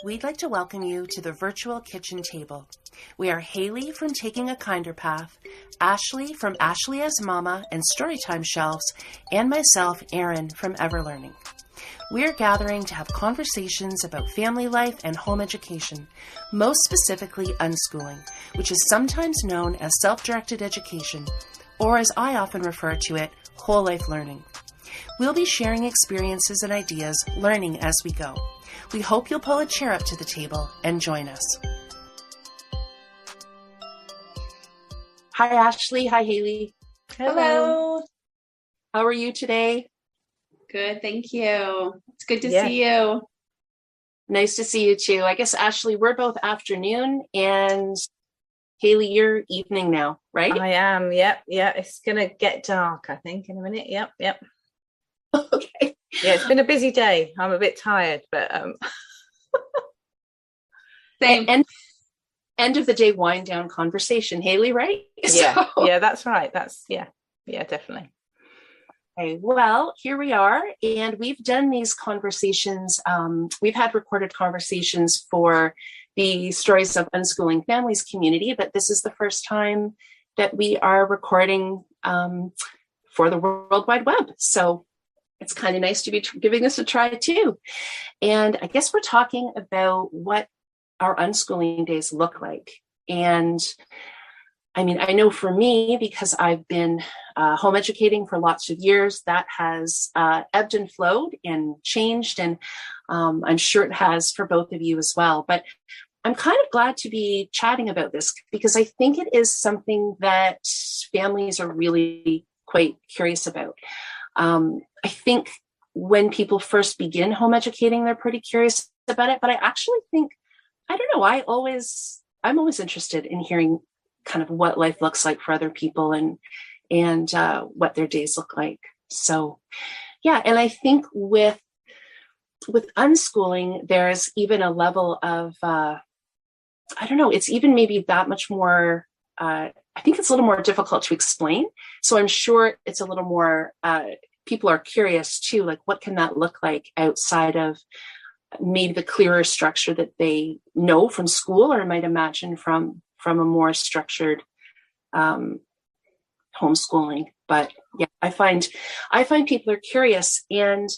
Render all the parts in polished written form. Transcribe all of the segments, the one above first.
We'd like to welcome you to the virtual kitchen table. We are Haley from Taking a Kinder Path, Ashley from Ashley as Mama and Storytime Shelves, and myself, Erin, from Everlearning. We are gathering to have conversations about family life and home education, most specifically unschooling, which is sometimes known as self-directed education, or as I often refer to it, whole life learning. We'll be sharing experiences and ideas, learning as we go. We hope you'll pull a chair up to the table and join us. Hi, Ashley. Hi, Haley. Hello. How are you today? Good, thank you. It's good to see you. Nice to see you too. I guess, Ashley, we're both afternoon, and Haley, you're evening now, right? I am, yep. It's going to get dark, I think, in a minute. Yep. Okay. Yeah, it's been a busy day. I'm a bit tired, but Same. And end of the day wind down conversation, Haley, right? Yeah, that's right. That's definitely. Okay, well, here we are, and we've done these conversations. We've had recorded conversations for the Stories of Unschooling Families community, but this is the first time that we are recording for the World Wide Web. So it's kind of nice to be giving this a try too. And I guess we're talking about what our unschooling days look like. And I mean, I know for me, because I've been home educating for lots of years, that has ebbed and flowed and changed. And I'm sure it has for both of you as well. But I'm kind of glad to be chatting about this because I think it is something that families are really quite curious about. I think when people first begin home educating, they're pretty curious about it. But I actually think, I don't know, I'm always interested in hearing kind of what life looks like for other people and what their days look like. So, yeah. And I think with unschooling, there's even a level of, I don't know, it's even maybe that much more, I think it's a little more difficult to explain. So I'm sure it's a little more, people are curious too, like what can that look like outside of maybe the clearer structure that they know from school or might imagine from a more structured homeschooling. But yeah, I find people are curious, and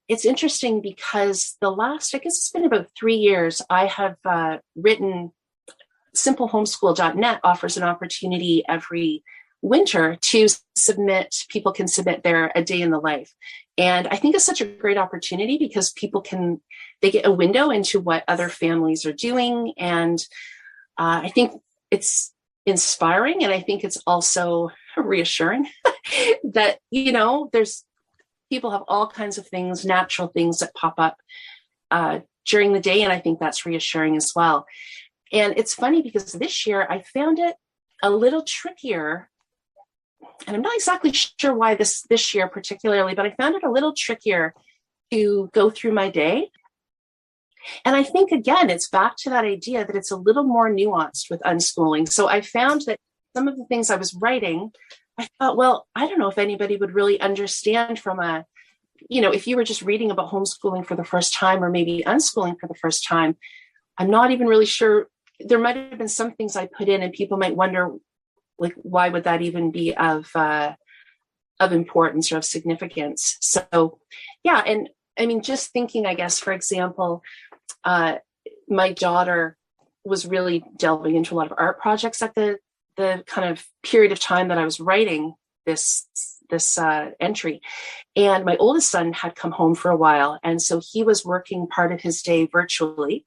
it's interesting because the last, I guess it's been about 3 years, I have written simplehomeschool.net offers an opportunity every winter to people can submit a day in the life. And I think it's such a great opportunity because they get a window into what other families are doing. And I think it's inspiring. And I think it's also reassuring that, there's people have all kinds of things, natural things that pop up during the day. And I think that's reassuring as well. And it's funny because this year I found it a little trickier. And I'm not exactly sure why this year particularly, but I found it a little trickier to go through my day. And I think, again, it's back to that idea that it's a little more nuanced with unschooling. So I found that some of the things I was writing, I thought, well, I don't know if anybody would really understand from if you were just reading about homeschooling for the first time or maybe unschooling for the first time. I'm not even really sure. There might have been some things I put in and people might wonder, like, why would that even be of importance or of significance? So, yeah. And I mean, just thinking, I guess, for example, my daughter was really delving into a lot of art projects at the kind of period of time that I was writing this entry. And my oldest son had come home for a while. And so he was working part of his day virtually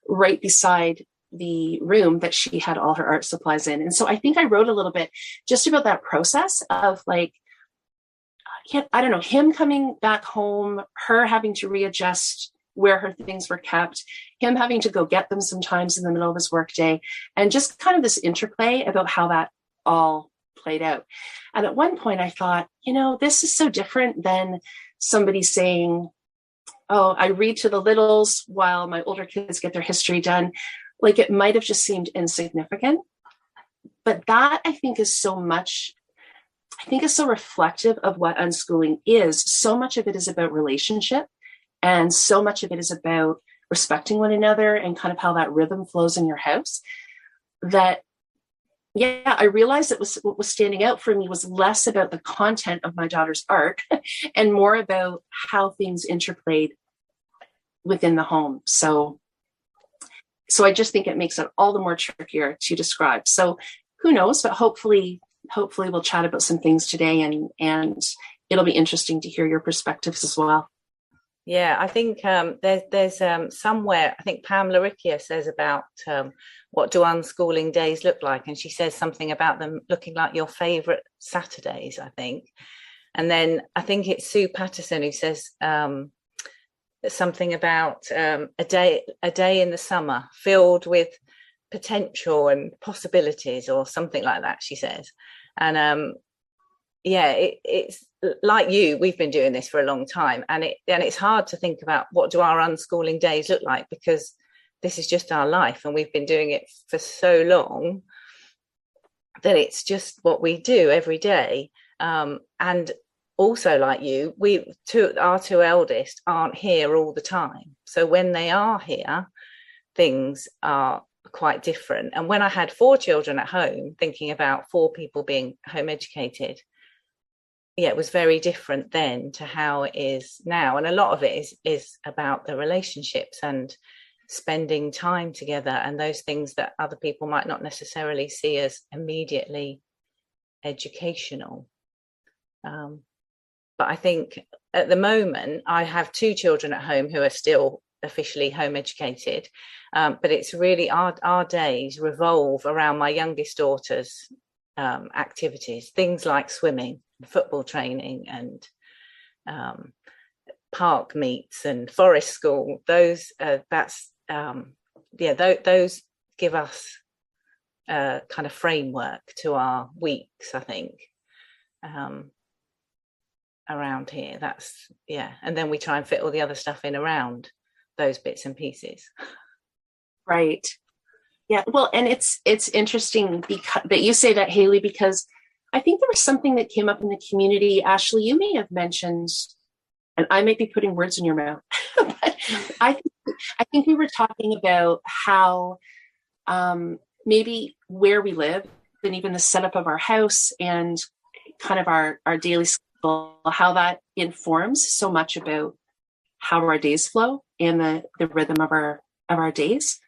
right beside the room that she had all her art supplies in. And so I think I wrote a little bit just about that process of like, I don't know, him coming back home, her having to readjust where her things were kept, him having to go get them sometimes in the middle of his workday, and just kind of this interplay about how that all played out. And at one point I thought, this is so different than somebody saying, oh, I read to the littles while my older kids get their history done. Like, it might have just seemed insignificant, but that I think is so reflective of what unschooling is. So much of it is about relationship, and so much of it is about respecting one another and kind of how that rhythm flows in your house, that I realized that what was standing out for me was less about the content of my daughter's art and more about how things interplayed within the home. So I just think it makes it all the more trickier to describe. So who knows, but hopefully we'll chat about some things today, and it'll be interesting to hear your perspectives as well. Yeah, I think there's somewhere, I think Pam Laricchia says about what do unschooling days look like, and she says something about them looking like your favourite Saturdays, I think. And then I think it's Sue Patterson who says something about a day in the summer filled with potential and possibilities, or something like that, she says. And it's like you, we've been doing this for a long time, and it's hard to think about what do our unschooling days look like, because this is just our life and we've been doing it for so long that it's just what we do every day. And also, like you, our two eldest aren't here all the time, so when they are here, things are quite different. And when I had 4 children at home, thinking about 4 people being home educated, it was very different then to how it is now. And a lot of it is about the relationships and spending time together, and those things that other people might not necessarily see as immediately educational. But I think at the moment I have 2 children at home who are still officially home educated, but it's really our days revolve around my youngest daughter's activities, things like swimming, football training, and park meets and forest school. Those those give us a kind of framework to our weeks, I think. Around here, and then we try and fit all the other stuff in around those bits and pieces. Right. Yeah. Well, and it's interesting that you say that, Haley, because I think there was something that came up in the community. Ashley, you may have mentioned, and I might be putting words in your mouth, but I think we were talking about how maybe where we live and even the setup of our house and kind of our daily schedule, how that informs so much about how our days flow and the rhythm of our days.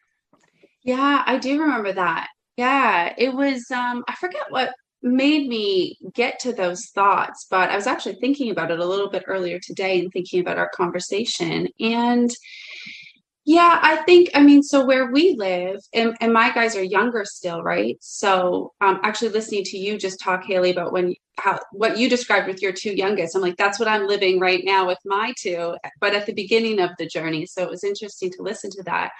Yeah, I do remember that. Yeah, it was, I forget what made me get to those thoughts, but I was actually thinking about it a little bit earlier today and thinking about our conversation. And yeah, I mean, so where we live, and my guys are younger still, right? So actually listening to you just talk, Haley, about what you described with your 2 youngest, I'm like, that's what I'm living right now with my 2, but at the beginning of the journey. So it was interesting to listen to that.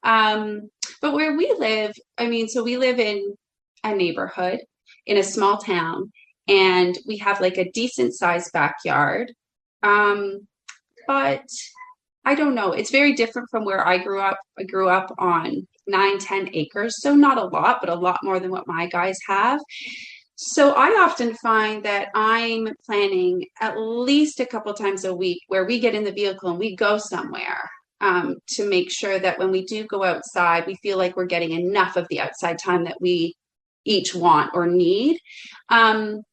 But where we live, I mean, so we live in a neighborhood in a small town, and we have like a decent sized backyard. But I don't know. It's very different from where I grew up. I grew up on 9-10 acres. So not a lot, but a lot more than what my guys have. So I often find that I'm planning at least a couple times a week where we get in the vehicle and we go somewhere to make sure that when we do go outside, we feel like we're getting enough of the outside time that we each want or need.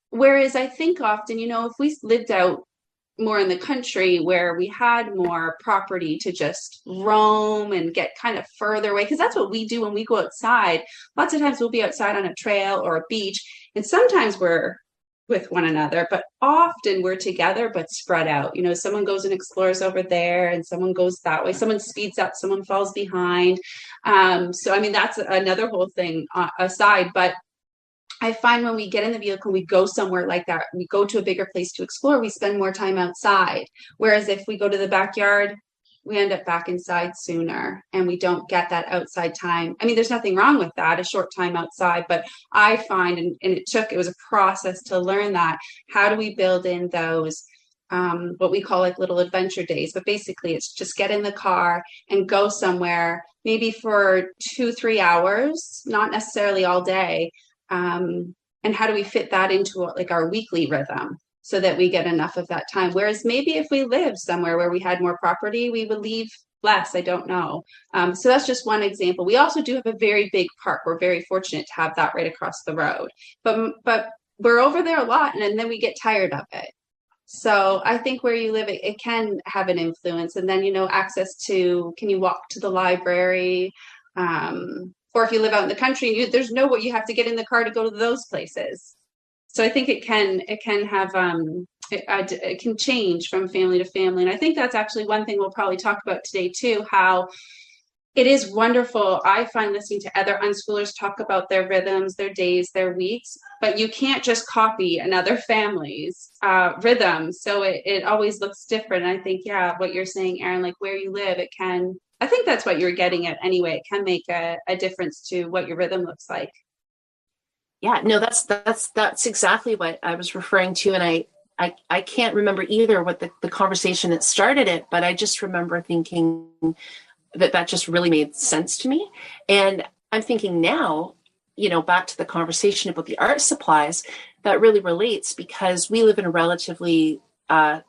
Whereas I think often, if we lived out more in the country where we had more property to just roam and get kind of further away, because that's what we do when we go outside. Lots of times we'll be outside on a trail or a beach, and sometimes we're with one another, but often we're together but spread out. Someone goes and explores over there and someone goes that way, someone speeds up, someone falls behind. So I mean, that's another whole thing aside, but I find when we get in the vehicle, we go somewhere like that, we go to a bigger place to explore, we spend more time outside. Whereas if we go to the backyard, we end up back inside sooner and we don't get that outside time. I mean, there's nothing wrong with that, a short time outside, but I find, and it was a process to learn that, how do we build in those, what we call like little adventure days, but basically it's just get in the car and go somewhere, maybe for 2-3 hours, not necessarily all day. And how do we fit that into like our weekly rhythm so that we get enough of that time? Whereas maybe if we lived somewhere where we had more property, we would leave less, I don't know. So that's just one example. We also do have a very big park. We're very fortunate to have that right across the road, but we're over there a lot, and then we get tired of it. So I think where you live, it can have an influence. And then, access to, can you walk to the library? Or if you live out in the country, there's no way, you have to get in the car to go to those places. So I think it can have, it can change from family to family. And I think that's actually one thing we'll probably talk about today too, how it is wonderful. I find listening to other unschoolers talk about their rhythms, their days, their weeks, but you can't just copy another family's rhythm. So it always looks different. And I think, yeah, what you're saying, Erin, like where you live, it can, I think that's what you're getting at anyway. It can make a difference to what your rhythm looks like. Yeah, no, that's exactly what I was referring to. And I can't remember either what the conversation that started it, but I just remember thinking that just really made sense to me. And I'm thinking now, back to the conversation about the art supplies, that really relates because we live in a relatively,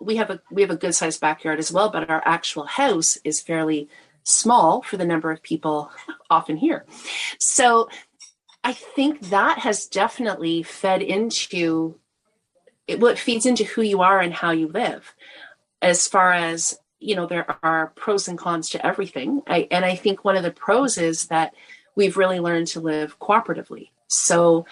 we have a good sized backyard as well, but our actual house is fairly small for the number of people often here. So I think that has definitely fed into it. Well, it feeds into who you are and how you live, as far as, there are pros and cons to everything. And I think one of the pros is that we've really learned to live cooperatively. So,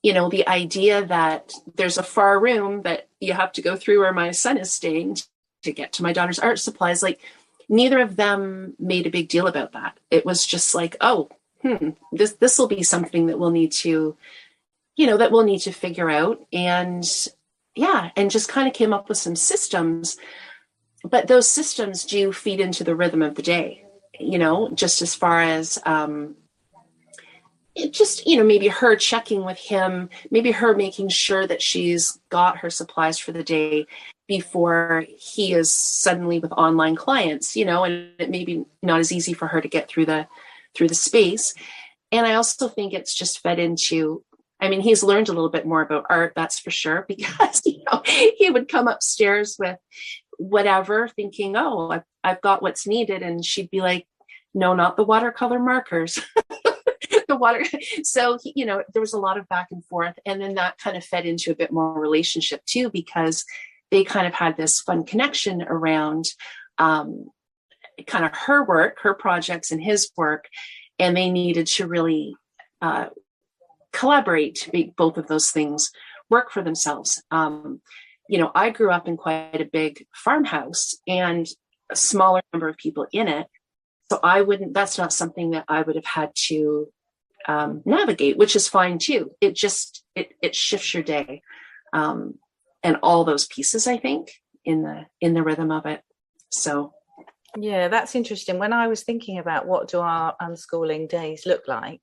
the idea that there's a far room that you have to go through where my son is staying to get to my daughter's art supplies, like neither of them made a big deal about that. It was just like, oh, this will be something that we'll need to, figure out. And yeah, and just kind of came up with some systems. But those systems do feed into the rhythm of the day, just as far as maybe her checking with him, maybe her making sure that she's got her supplies for the day before he is suddenly with online clients, and it may be not as easy for her to get through the space. And I also think it's just fed into, he's learned a little bit more about art, that's for sure, because, he would come upstairs with whatever thinking, oh, I've got what's needed. And she'd be like, no, not the watercolor markers. The water. So, there was a lot of back and forth. And then that kind of fed into a bit more relationship too, because they kind of had this fun connection around kind of her work, her projects and his work. And they needed to really collaborate to make both of those things work for themselves. I grew up in quite a big farmhouse and a smaller number of people in it. So that's not something that I would have had to navigate, which is fine too. It shifts your day. And all those pieces, I think, in the rhythm of it. So. Yeah, that's interesting. When I was thinking about what do our unschooling days look like,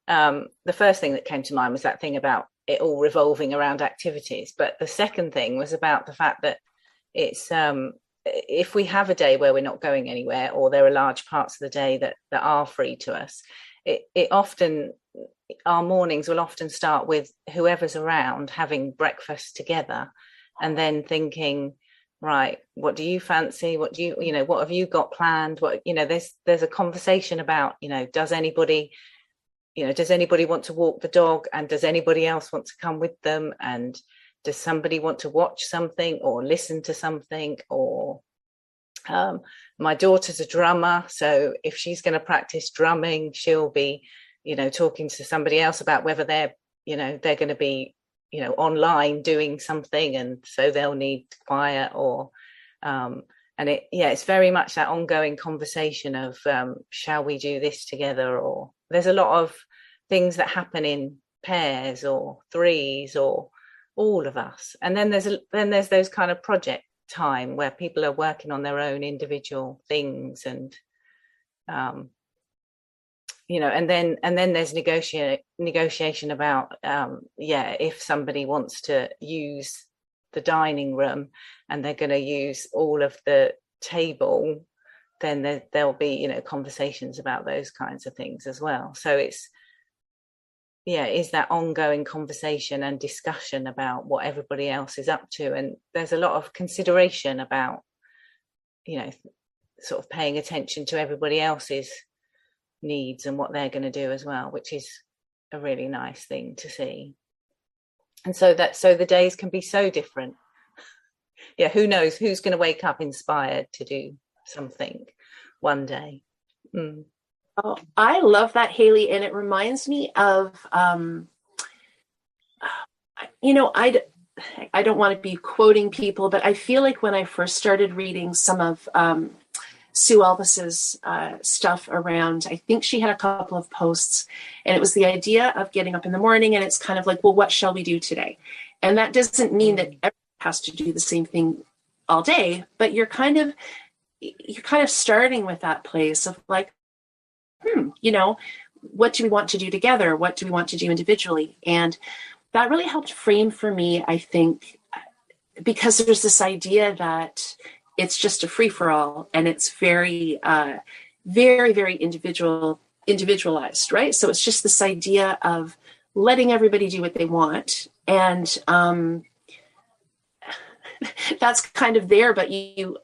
the first thing that came to mind was that thing about it all revolving around activities. But the second thing was about the fact that it's if we have a day where we're not going anywhere, or there are large parts of the day that are free to us, it often, our mornings will often start with whoever's around having breakfast together, and then thinking, right, what do you fancy? What do what have you got planned? What, there's a conversation about, does anybody want to walk the dog, and does anybody else want to come with them? And does somebody want to watch something or listen to something? Or my daughter's a drummer, so if she's going to practice drumming, she'll be, talking to somebody else about whether they're going to be, online doing something, and so they'll need quiet. Or and it's very much that ongoing conversation of shall we do this together? Or there's a lot of things that happen in pairs or threes or all of us. And then there's those kind of project time where people are working on their own individual things, and and then there's negotiation about if somebody wants to use the dining room and they're going to use all of the table, then there'll be conversations about those kinds of things as well. So it's is that ongoing conversation and discussion about what everybody else is up to. And there's a lot of consideration about sort of paying attention to everybody else's needs and what they're going to do as well, which is a really nice thing to see. And so the days can be so different. Yeah, who knows who's going to wake up inspired to do something one day. Oh, I love that, Haley, and it reminds me of I don't want to be quoting people, but I feel like when I first started reading some of Sue Elvis's stuff around, I think she had a couple of posts, and it was the idea of getting up in the morning, and it's kind of like, well, what shall we do today? And that doesn't mean that everyone has to do the same thing all day, but you're kind of starting with that place of like, what do we want to do together? What do we want to do individually? And that really helped frame for me, I think, because there's this idea that it's just a free-for-all, and it's very, very, very individualized, right? So it's just this idea of letting everybody do what they want. And that's kind of there, but you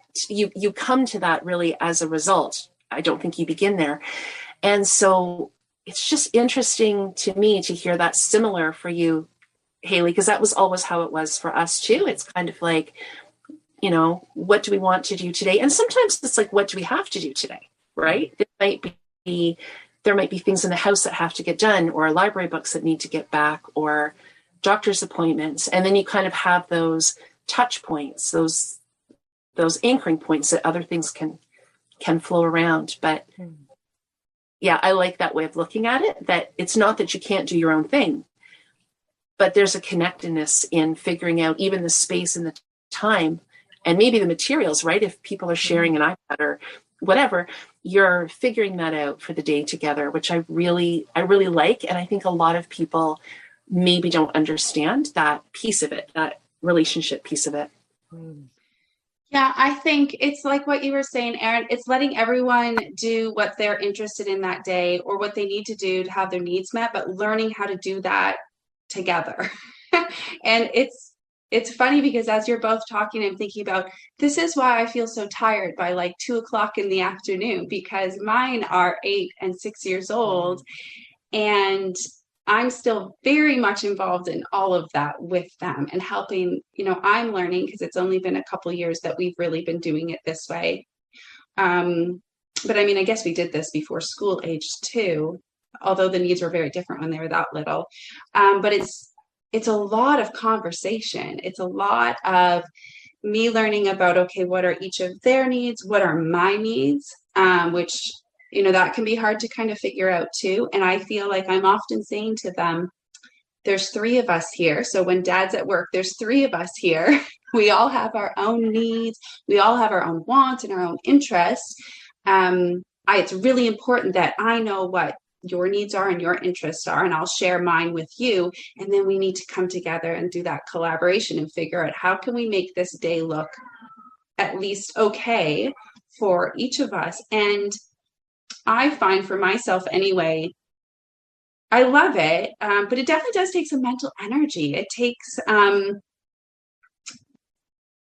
come to that really as a result. I don't think you begin there. And so it's just interesting to me to hear that similar for you, Haley, because that was always how it was for us too. It's kind of like, what do we want to do today? And sometimes it's like, what do we have to do today, right? There might be things in the house that have to get done, or library books that need to get back, or doctor's appointments. And then you kind of have those touch points, those anchoring points that other things can flow around. But yeah, I like that way of looking at it, that it's not that you can't do your own thing, but there's a connectedness in figuring out even the space and the time and maybe the materials, right? If people are sharing an iPad or whatever, you're figuring that out for the day together, which I really like. And I think a lot of people maybe don't understand that piece of it, that relationship piece of it. Yeah, I think it's like what you were saying, Erin. It's letting everyone do what they're interested in that day or what they need to do to have their needs met, but learning how to do that together. And it's funny because as you're both talking, I'm thinking about, this is why I feel so tired by like 2:00 in the afternoon, because mine are 8 and 6 years old, and I'm still very much involved in all of that with them and helping. I'm learning because it's only been a couple of years that we've really been doing it this way. But I mean, I guess we did this before school age too, although the needs were very different when they were that little. But it's a lot of conversation. It's a lot of me learning about, okay, what are each of their needs? What are my needs? Which that can be hard to kind of figure out too. And I feel like I'm often saying to them, there's 3 of us here. So when Dad's at work, there's 3 of us here. We all have our own needs. We all have our own wants and our own interests. It's really important that I know what your needs are and your interests are, and I'll share mine with you. And then we need to come together and do that collaboration and figure out how can we make this day look at least okay for each of us. And I find for myself anyway, I love it, but it definitely does take some mental energy. It takes,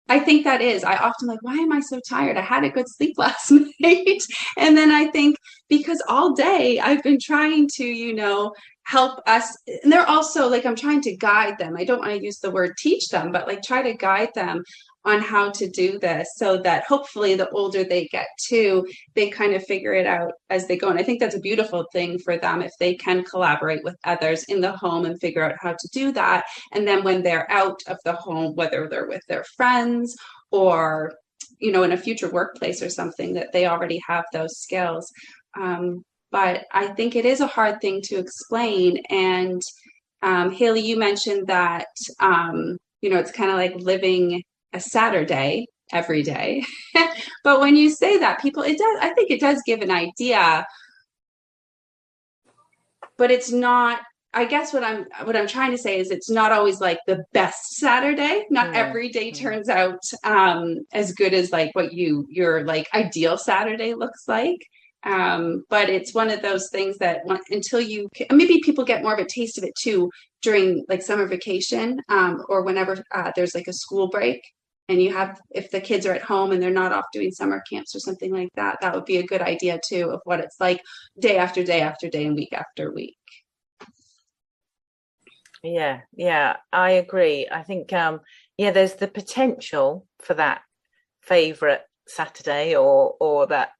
I think that is, I often like, why am I so tired? I had a good sleep last night. And then I think because all day I've been trying to, help us. And they're also like, I'm trying to guide them. I don't want to use the word teach them, but like try to guide them on how to do this so that hopefully the older they get too, they kind of figure it out as they go. And I think that's a beautiful thing for them if they can collaborate with others in the home and figure out how to do that. And then when they're out of the home, whether they're with their friends or, in a future workplace or something, that they already have those skills. But I think it is a hard thing to explain. And Haley, you mentioned that, it's kind of like living a Saturday every day. But when you say that, I think it does give an idea, but it's not, I guess what I'm trying to say is it's not always like the best Saturday. Not every day turns out as good as like what your like ideal Saturday looks like. But it's one of those things that until maybe people get more of a taste of it too during like summer vacation or whenever there's like a school break. and you have, if the kids are at home and they're not off doing summer camps or something like that, that would be a good idea too, of what it's like day after day after day and week after week. Yeah, I agree. I think, there's the potential for that favorite Saturday or that,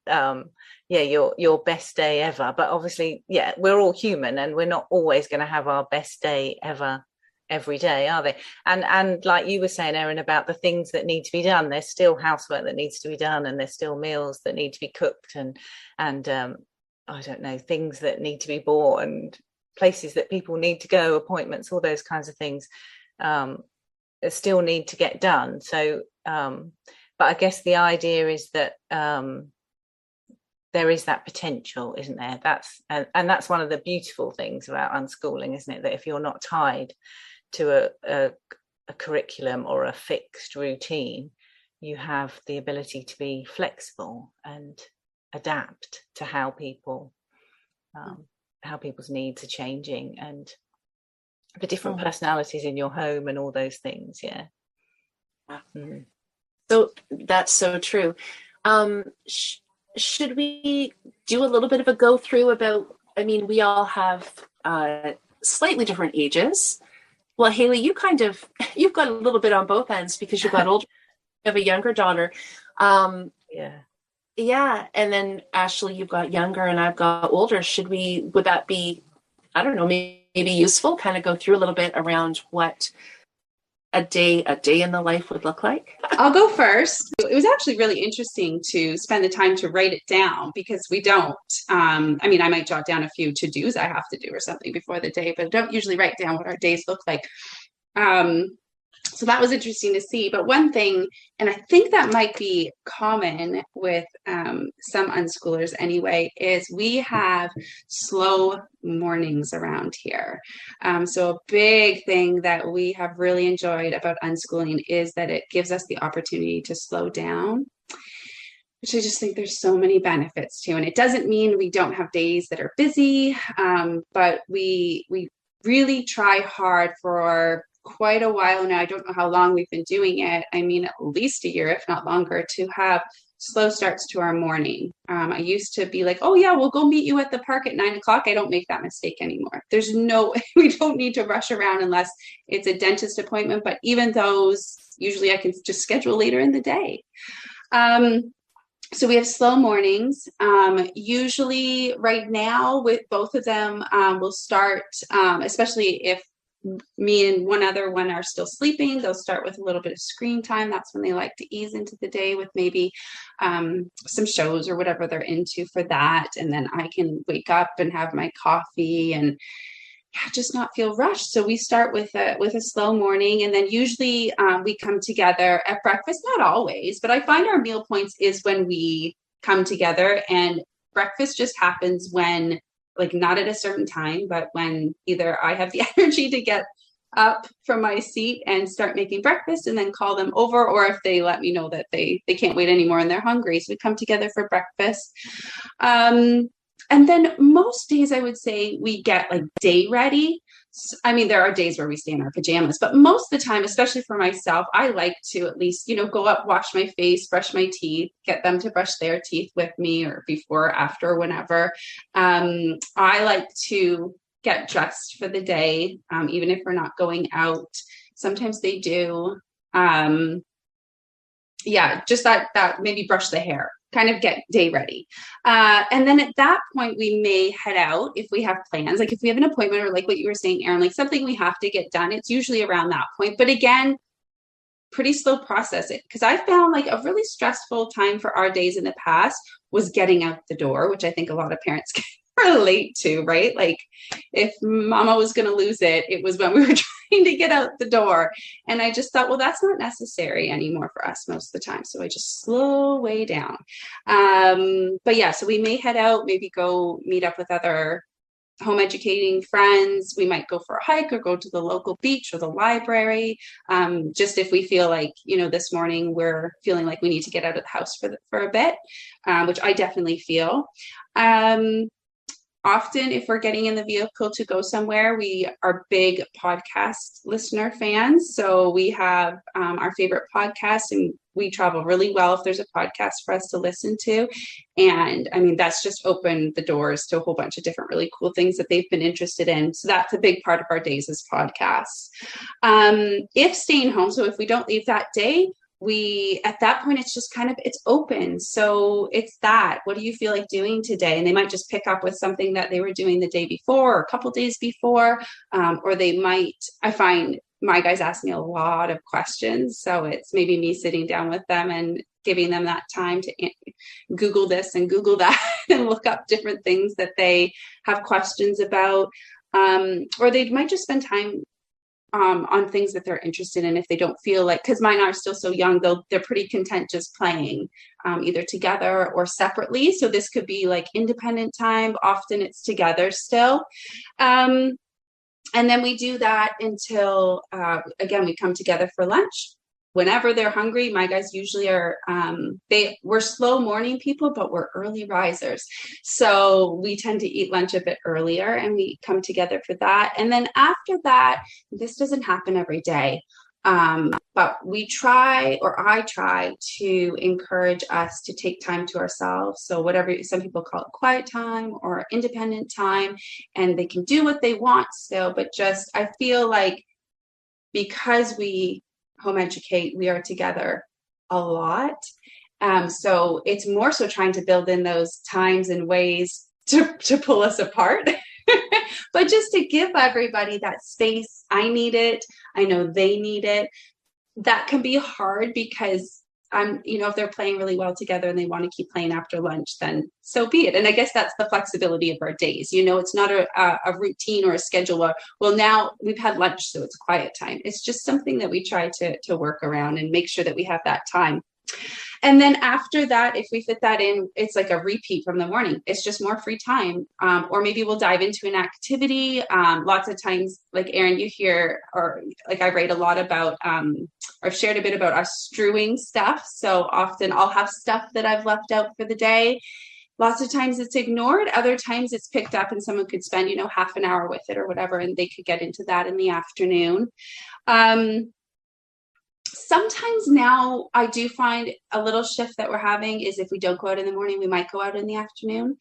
your best day ever. But obviously, we're all human and we're not always going to have our best day ever every day, are they? And like you were saying, Erin, about the things that need to be done, there's still housework that needs to be done, and there's still meals that need to be cooked, and I don't know, things that need to be bought, and places that people need to go, appointments, all those kinds of things still need to get done. So but I guess the idea is that there is that potential, isn't there? And that's one of the beautiful things about unschooling, isn't it? That if you're not tied to a curriculum or a fixed routine, you have the ability to be flexible and adapt to how people's needs are changing, and the different personalities in your home and all those things. So that's so true. Should we do a little bit of a go through about, I mean, we all have slightly different ages. Well, Haley, you've got a little bit on both ends, because you've got older, you have a younger daughter. Yeah. And then Ashley, you've got younger and I've got older. Would that be, I don't know, maybe useful, kind of go through a little bit around what a day in the life would look like? I'll go first. It was actually really interesting to spend the time to write it down, because we don't, I might jot down a few to-dos I have to do or something before the day, but I don't usually write down what our days look like. So that was interesting to see. But one thing, and I think that might be common with some unschoolers anyway, is we have slow mornings around here. So a big thing that we have really enjoyed about unschooling is that it gives us the opportunity to slow down, which I just think there's so many benefits to. And it doesn't mean we don't have days that are busy, but we really try hard for quite a while now. I don't know how long we've been doing it. I mean, at least a year, if not longer, to have slow starts to our morning. I used to be like, oh yeah, we'll go meet you at the park at 9:00. I don't make that mistake anymore. We don't need to rush around unless it's a dentist appointment. But even those, usually I can just schedule later in the day. So we have slow mornings. Usually right now with both of them, we'll start, especially if me and one other one are still sleeping, they'll start with a little bit of screen time. That's when they like to ease into the day with maybe some shows or whatever they're into for that. And then I can wake up and have my coffee and just not feel rushed. So we start with a slow morning, and then usually we come together at breakfast. Not always, but I find our meal points is when we come together, and breakfast just happens when, like, not at a certain time, but when either I have the energy to get up from my seat and start making breakfast and then call them over, or if they let me know that they can't wait anymore and they're hungry. So we come together for breakfast. And then most days I would say we get like day ready. I mean, there are days where we stay in our pajamas, but most of the time, especially for myself, I like to at least, go up, wash my face, brush my teeth, get them to brush their teeth with me, or before, after, whenever. I like to get dressed for the day, even if we're not going out. Sometimes they do. Just that maybe brush the hair, kind of get day ready. And then at that point, we may head out if we have plans, like if we have an appointment, or like what you were saying, Erin, like something we have to get done. It's usually around that point. But again, pretty slow process it, because I found like a really stressful time for our days in the past was getting out the door, which I think a lot of parents can relate to, right? Like if mama was going to lose it, it was when we were trying to get out the door. And I just thought, well, that's not necessary anymore for us most of the time. So I just slow way down. But yeah, so we may head out, maybe go meet up with other home educating friends. We might go for a hike or go to the local beach or the library. Just if we feel like, this morning we're feeling like we need to get out of the house for a bit, which I definitely feel. often if we're getting in the vehicle to go somewhere, we are big podcast listener fans. So we have our favorite podcasts, and we travel really well if there's a podcast for us to listen to. And I mean, that's just opened the doors to a whole bunch of different really cool things that they've been interested in. So that's a big part of our days is podcasts. If staying home, so if we don't leave that day, we at that point it's just kind of it's open, so it's that what do you feel like doing today, and they might just pick up with something that they were doing the day before or a couple days before, or they might, I find my guys ask me a lot of questions, so it's maybe me sitting down with them and giving them that time to Google this and Google that and look up different things that they have questions about, or they might just spend time on things that they're interested in if they don't feel like, because mine are still so young, they're pretty content just playing either together or separately. So this could be like independent time. Often it's together still. And then we do that until, again, we come together for lunch. Whenever they're hungry, my guys usually are, we're slow morning people, but we're early risers. So we tend to eat lunch a bit earlier and we come together for that. And then after that, this doesn't happen every day. But we try, or I try to encourage us to take time to ourselves. So whatever, some people call it quiet time or independent time, and they can do what they want still, but just, I feel like because we home educate, we are together a lot. So it's more so trying to build in those times and ways to pull us apart, but just to give everybody that space. I need it. I know they need it. That can be hard because if they're playing really well together and they want to keep playing after lunch, then so be it. And I guess that's the flexibility of our days. It's not a routine or a schedule. Well, now we've had lunch, so it's quiet time. It's just something that we try to work around and make sure that we have that time. And then after that, if we fit that in, it's like a repeat from the morning. It's just more free time. Or maybe we'll dive into an activity. Lots of times, like Erin, you hear, or like I write a lot about, or I've shared a bit about us strewing stuff. So often I'll have stuff that I've left out for the day. Lots of times it's ignored. Other times it's picked up and someone could spend, half an hour with it or whatever, and they could get into that in the afternoon. Sometimes now I do find a little shift that we're having is if we don't go out in the morning, we might go out in the afternoon.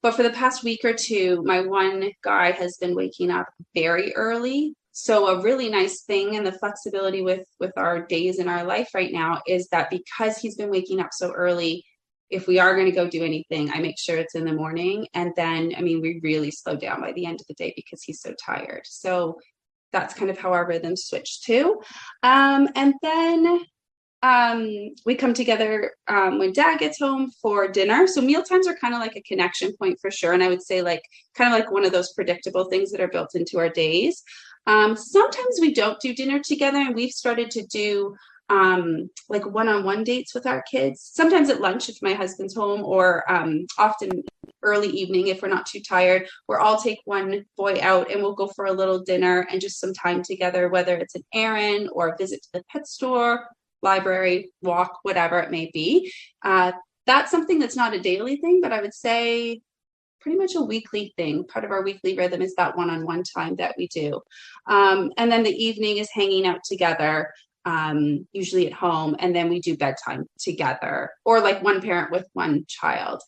But for the past week or two, my one guy has been waking up very early. So a really nice thing and the flexibility with our days in our life right now is that because he's been waking up so early, if we are going to go do anything, I make sure it's in the morning. And then, we really slow down by the end of the day because he's so tired. So that's kind of how our rhythms switch too. And then we come together when Dad gets home for dinner. So meal times are kind of like a connection point for sure. And I would say kind of like one of those predictable things that are built into our days. Sometimes we don't do dinner together, and we've started to do like one-on-one dates with our kids. Sometimes at lunch if my husband's home, or often early evening if we're not too tired, where I'll take one boy out and we'll go for a little dinner and just some time together, whether it's an errand or a visit to the pet store, library, walk, whatever it may be. That's something that's not a daily thing, but I would say pretty much a weekly thing. Part of our weekly rhythm is that one-on-one time that we do. And then the evening is hanging out together, usually at home, and then we do bedtime together, or like one parent with one child.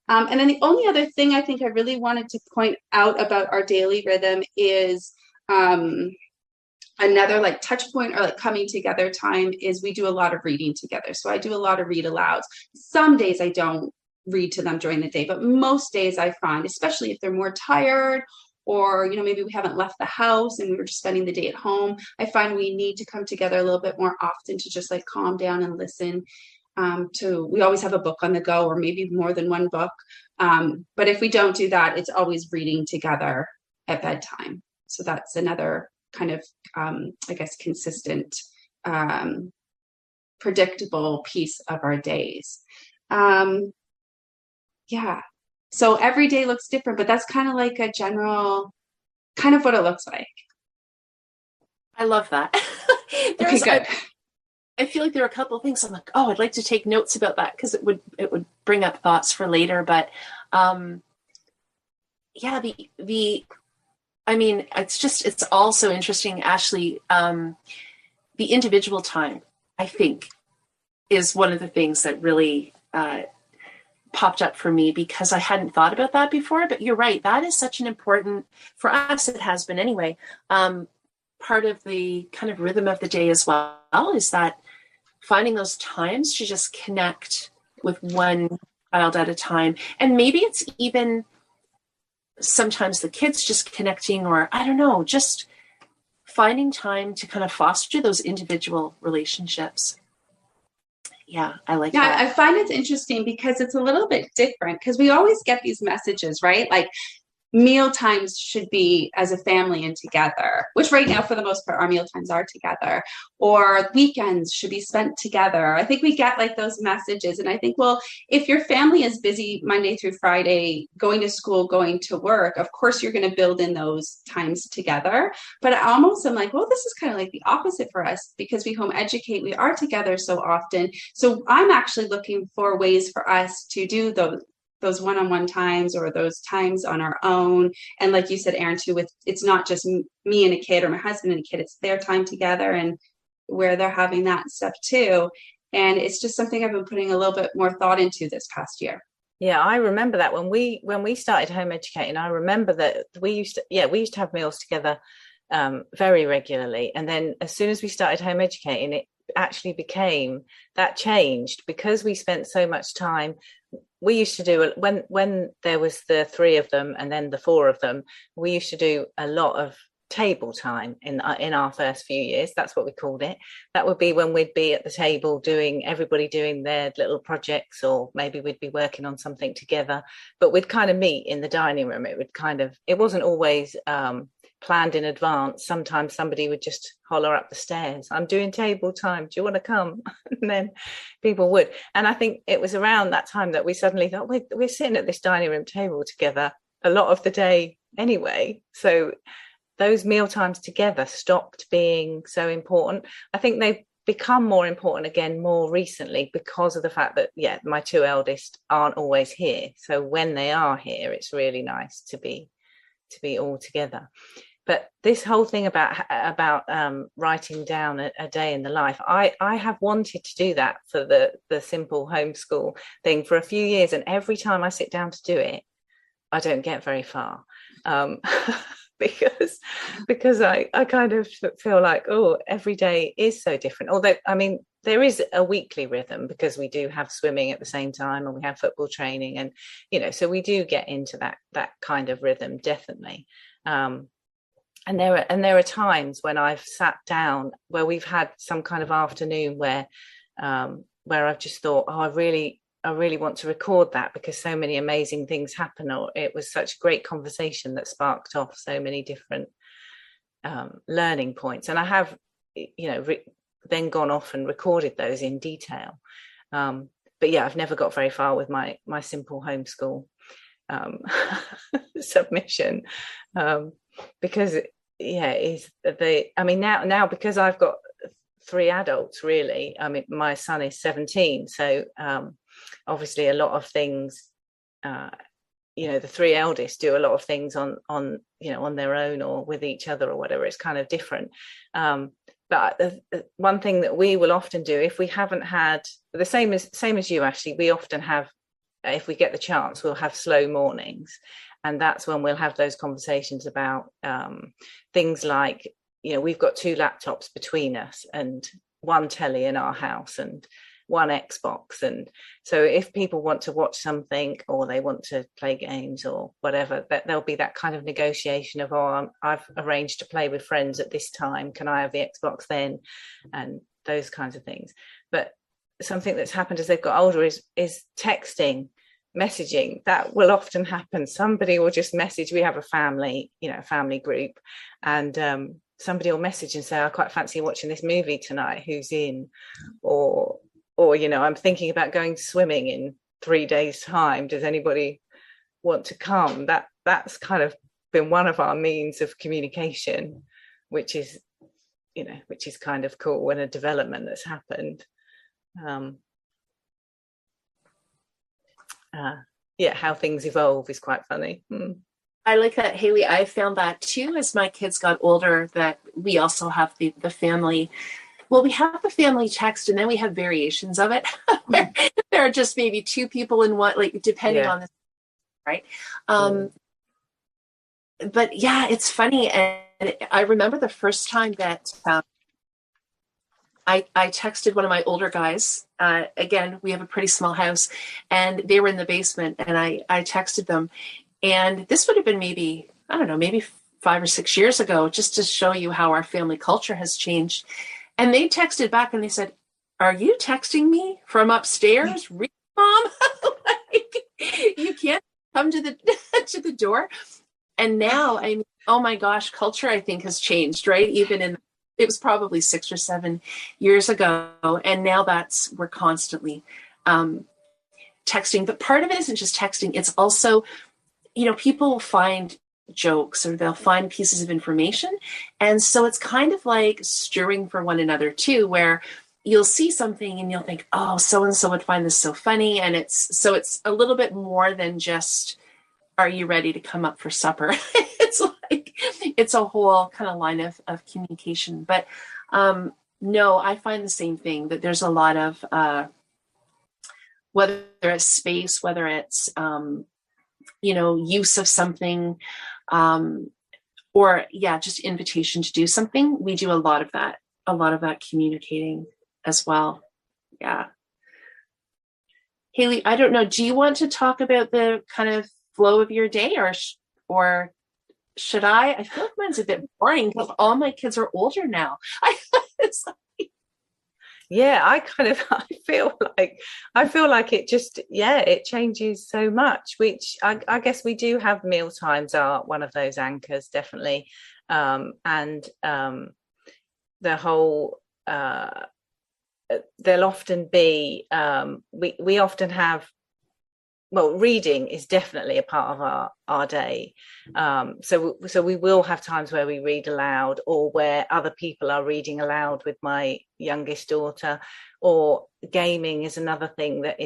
And then the only other thing I think I really wanted to point out about our daily rhythm is another like touch point or like coming together time is we do a lot of reading together. So I do a lot of read alouds. Some days I don't read to them during the day, but most days I find, especially if they're more tired, or, maybe we haven't left the house and we were just spending the day at home, I find we need to come together a little bit more often to just like calm down and listen we always have a book on the go, or maybe more than one book. But if we don't do that, it's always reading together at bedtime. So that's another kind of, I guess, consistent, predictable piece of our days. Yeah. So every day looks different, but that's kind of like a general kind of what it looks like. I love that. Okay, good. I feel like there are a couple of things I'm like, I'd like to take notes about that because it would bring up thoughts for later. But yeah, I mean, it's all so interesting, Ashley. The individual time, I think, is one of the things that really popped up for me, because I hadn't thought about that before. But you're right, that is such an important, for us, it has been anyway, part of the kind of rhythm of the day as well, is that finding those times to just connect with one child at a time. And maybe it's even sometimes the kids just connecting, or I don't know, just finding time to kind of foster those individual relationships. Yeah, I like that. I find it's interesting because it's a little bit different, because we always get these messages, right? Like, meal times should be as a family and together, which right now, for the most part, our meal times are together, or weekends should be spent together. I think we get like those messages. And I think, well, if your family is busy Monday through Friday, going to school, going to work, of course, you're going to build in those times together. But I almost am like, well, this is kind of like the opposite for us, because we home educate, we are together so often. So I'm actually looking for ways for us to do those one-on-one times, or those times on our own. And like you said, Aaron, too, with it's not just me and a kid, or my husband and a kid, it's their time together, and where they're having that stuff too. And it's just something I've been putting a little bit more thought into this past year. Yeah, I remember that when we started home educating, I remember that we used to have meals together very regularly. And then as soon as we started home educating, it actually became, that changed, because we spent so much time. We used to do, when there was the three of them and then the four of them, we used to do a lot of table time in our first few years. That's what we called it. That would be when we'd be at the table everybody doing their little projects, or maybe we'd be working on something together, but we'd kind of meet in the dining room. It wasn't always planned in advance. Sometimes somebody would just holler up the stairs, "I'm doing table time, do you want to come?" And then people would. And I think it was around that time that we suddenly thought, we're sitting at this dining room table together a lot of the day anyway, so those meal times together stopped being so important. I think they've become more important again more recently, because of the fact that my two eldest aren't always here, so when they are here, it's really nice to be all together. But this whole thing about writing down a day in the life, I have wanted to do that for the simple homeschool thing for a few years, and every time I sit down to do it, I don't get very far, because I kind of feel like, oh, every day is so different. Although, I mean, there is a weekly rhythm, because we do have swimming at the same time, and we have football training, and so we do get into that kind of rhythm, definitely. And there are times when I've sat down where we've had some kind of afternoon where I've just thought, oh, I really want to record that, because so many amazing things happen, or it was such a great conversation that sparked off so many different learning points. And I have, then gone off and recorded those in detail. But yeah, I've never got very far with my simple homeschool submission, because now because I've got three adults, really. I mean, my son is 17, so obviously a lot of things, the three eldest do a lot of things on their own, or with each other, or whatever. It's kind of different. But the one thing that we will often do, if we haven't had the same as you, Ashley, we often have, if we get the chance, we'll have slow mornings. And that's when we'll have those conversations about things like, we've got two laptops between us, and one telly in our house, and one Xbox. And so if people want to watch something, or they want to play games or whatever, that there'll be that kind of negotiation of, oh, I've arranged to play with friends at this time, can I have the Xbox then? And those kinds of things. But something that's happened as they've got older is texting, messaging. That will often happen. Somebody will just message. We have a family group, and somebody will message and say, I quite fancy watching this movie tonight, who's in? Or I'm thinking about going swimming in 3 days' time, does anybody want to come? That's kind of been one of our means of communication, which is kind of cool, and a development that's happened. How things evolve is quite funny. I like that, Haley. I found that too as my kids got older, that we also have the family. Well, we have the family text and then we have variations of it. Where there are just maybe two people in one, like depending Yeah. on the, right? Um, but yeah, it's funny. And I remember the first time that I texted one of my older guys. Again, we have a pretty small house and they were in the basement, and I texted them. And this would have been maybe, I don't know, maybe 5 or 6 years ago, just to show you how our family culture has changed. And they texted back and they said, "Are you texting me from upstairs? Really, Mom? Like, you can't come to the to the door." And now, I mean, oh my gosh, culture, I think, has changed, right? Even in, it was probably 6 or 7 years ago. And now we're constantly texting. But part of it isn't just texting, it's also, people find jokes or they'll find pieces of information. And so it's kind of like stirring for one another too, where you'll see something and you'll think, oh, so and so would find this so funny. And it's a little bit more than just, are you ready to come up for supper? It's like, it's a whole kind of line of communication. But no, I find the same thing, that there's a lot of, whether it's space, whether it's, use of something, or just invitation to do something. We do a lot of that communicating as well. Yeah. Haley, I don't know. Do you want to talk about the kind of flow of your day, or should I? I feel like mine's a bit boring because all my kids are older now. Yeah, I feel like it just, it changes so much, which I guess we do have meal times are one of those anchors, definitely. And the whole, there'll often be, we often have, well, reading is definitely a part of our day. So we will have times where we read aloud, or where other people are reading aloud with my youngest daughter, or gaming is another thing that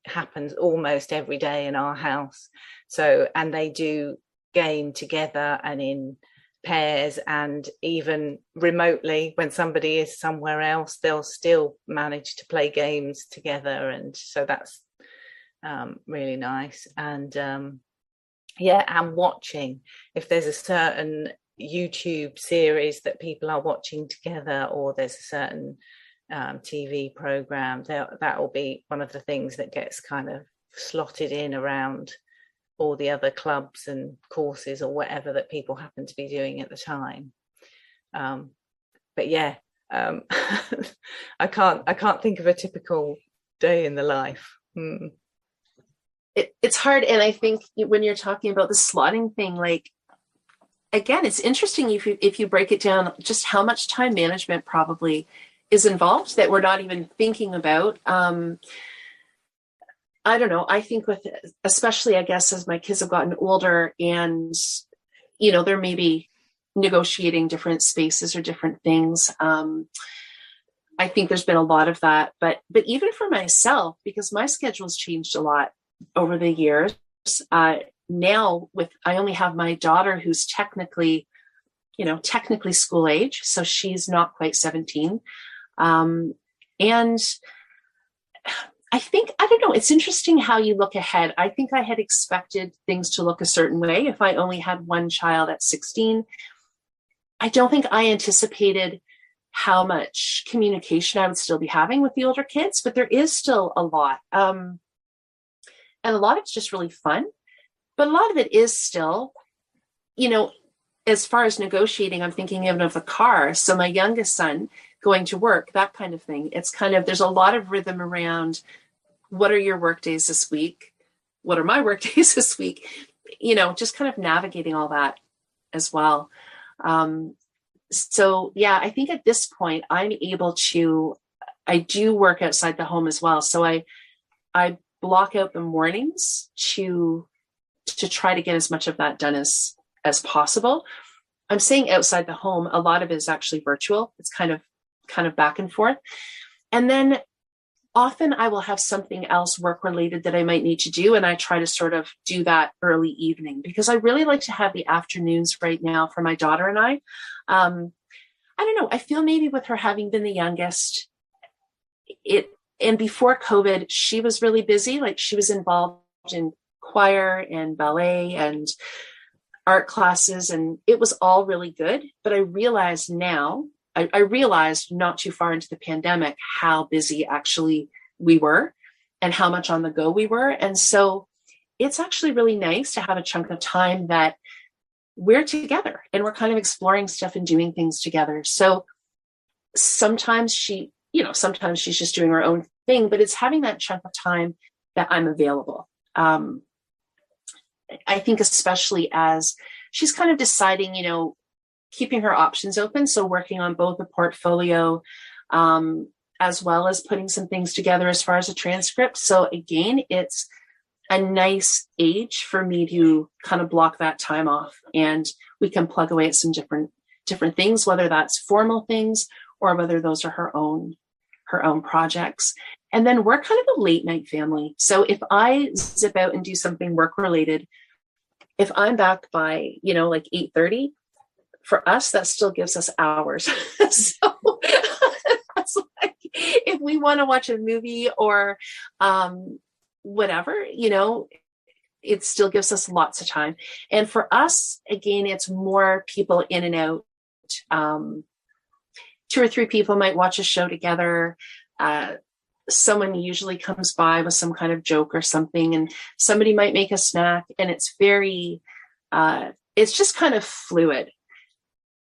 happens almost every day in our house. So, and they do game together and in pairs, and even remotely when somebody is somewhere else, they'll still manage to play games together. And so that's really nice. And and watching, if there's a certain YouTube series that people are watching together, or there's a certain TV program, that will be one of the things that gets kind of slotted in around all the other clubs and courses or whatever that people happen to be doing at the time. But I can't think of a typical day in the life. It's hard. And I think when you're talking about the slotting thing, like, again, it's interesting if you break it down, just how much time management probably is involved that we're not even thinking about. I don't know. I think especially, I guess, as my kids have gotten older and, they're maybe negotiating different spaces or different things. I think there's been a lot of that, but even for myself, because my schedule's changed a lot over the years. Now I only have my daughter who's technically school age. So she's not quite 17. And I don't know, it's interesting how you look ahead. I think I had expected things to look a certain way if I only had one child at 16. I don't think I anticipated how much communication I would still be having with the older kids, but there is still a lot. And a lot of it's just really fun, but a lot of it is still, as far as negotiating, I'm thinking even of the car. So my youngest son going to work, that kind of thing. It's kind of, there's a lot of rhythm around, what are your work days this week? What are my work days this week? Just kind of navigating all that as well. So yeah, I think at this point I do work outside the home as well. So I block out the mornings to try to get as much of that done as possible. I'm saying outside the home, a lot of it is actually virtual. It's kind of back and forth. And then often I will have something else work related that I might need to do. And I try to sort of do that early evening because I really like to have the afternoons right now for my daughter and I. I don't know. I feel maybe with her having been the youngest, and before COVID, she was really busy. Like she was involved in choir and ballet and art classes, and it was all really good. But I realized now, I realized not too far into the pandemic how busy actually we were and how much on the go we were. And so it's actually really nice to have a chunk of time that we're together and we're kind of exploring stuff and doing things together. So sometimes sometimes she's just doing her own thing, but it's having that chunk of time that I'm available. I think especially as she's kind of deciding, keeping her options open. So working on both a portfolio, as well as putting some things together as far as a transcript. So again, it's a nice age for me to kind of block that time off, and we can plug away at some different things, whether that's formal things or whether those are her own projects. And then we're kind of a late night family. So if I zip out and do something work related, if I'm back by, like 8:30, for us, that still gives us hours. So that's like, if we want to watch a movie or whatever, it still gives us lots of time. And for us, again, it's more people in and out. 2 or 3 people might watch a show together. Someone usually comes by with some kind of joke or something, and somebody might make a snack, and it's very, it's just kind of fluid.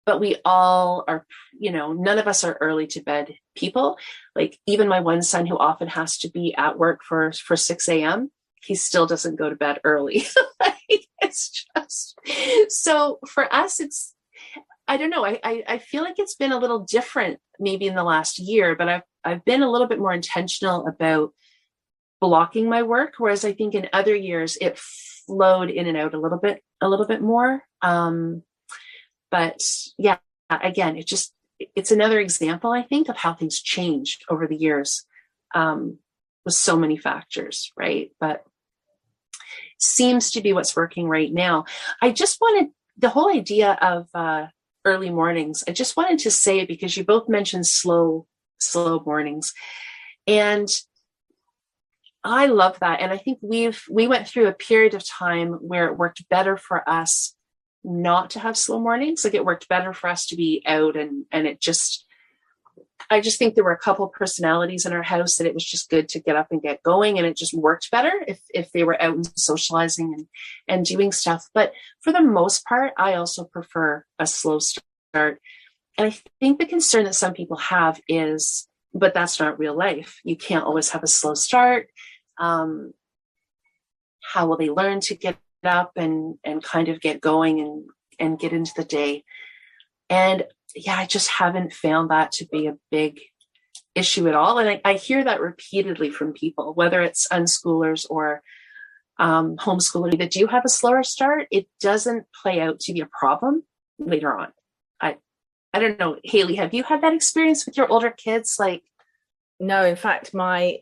But we all are, none of us are early to bed people. Like even my one son, who often has to be at work for 6 a.m., he still doesn't go to bed early. It's just, so for us, I don't know. I feel like it's been a little different maybe in the last year, but I've been a little bit more intentional about blocking my work. Whereas I think in other years it flowed in and out a little bit more. But yeah, again, it's another example, I think, of how things changed over the years, with so many factors, right? But seems to be what's working right now. I just wanted the whole idea of early mornings. I just wanted to say it because you both mentioned slow mornings, and I love that. And I think we went through a period of time where it worked better for us not to have slow mornings. Like it worked better for us to be out, and I just think there were a couple of personalities in our house that it was just good to get up and get going, and it just worked better if they were out and socializing and doing stuff. But for the most part, I also prefer a slow start. And I think the concern that some people have is, but that's not real life. You can't always have a slow start. How will they learn to get up and kind of get going and get into the day? And yeah, I just haven't found that to be a big issue at all. And I hear that repeatedly from people, whether it's unschoolers or homeschoolers that do have a slower start. It doesn't play out to be a problem later on. I don't know, Haley, have you had that experience with your older kids? Like, no, in fact, my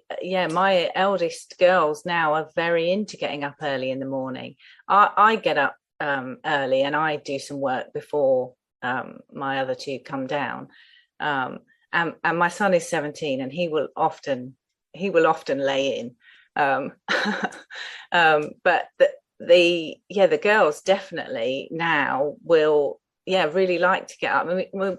eldest girls now are very into getting up early in the morning. I get up early and I do some work before my other 2 come down. And my son is 17, and he will often lay in. But the girls definitely now will really like to get up. I mean,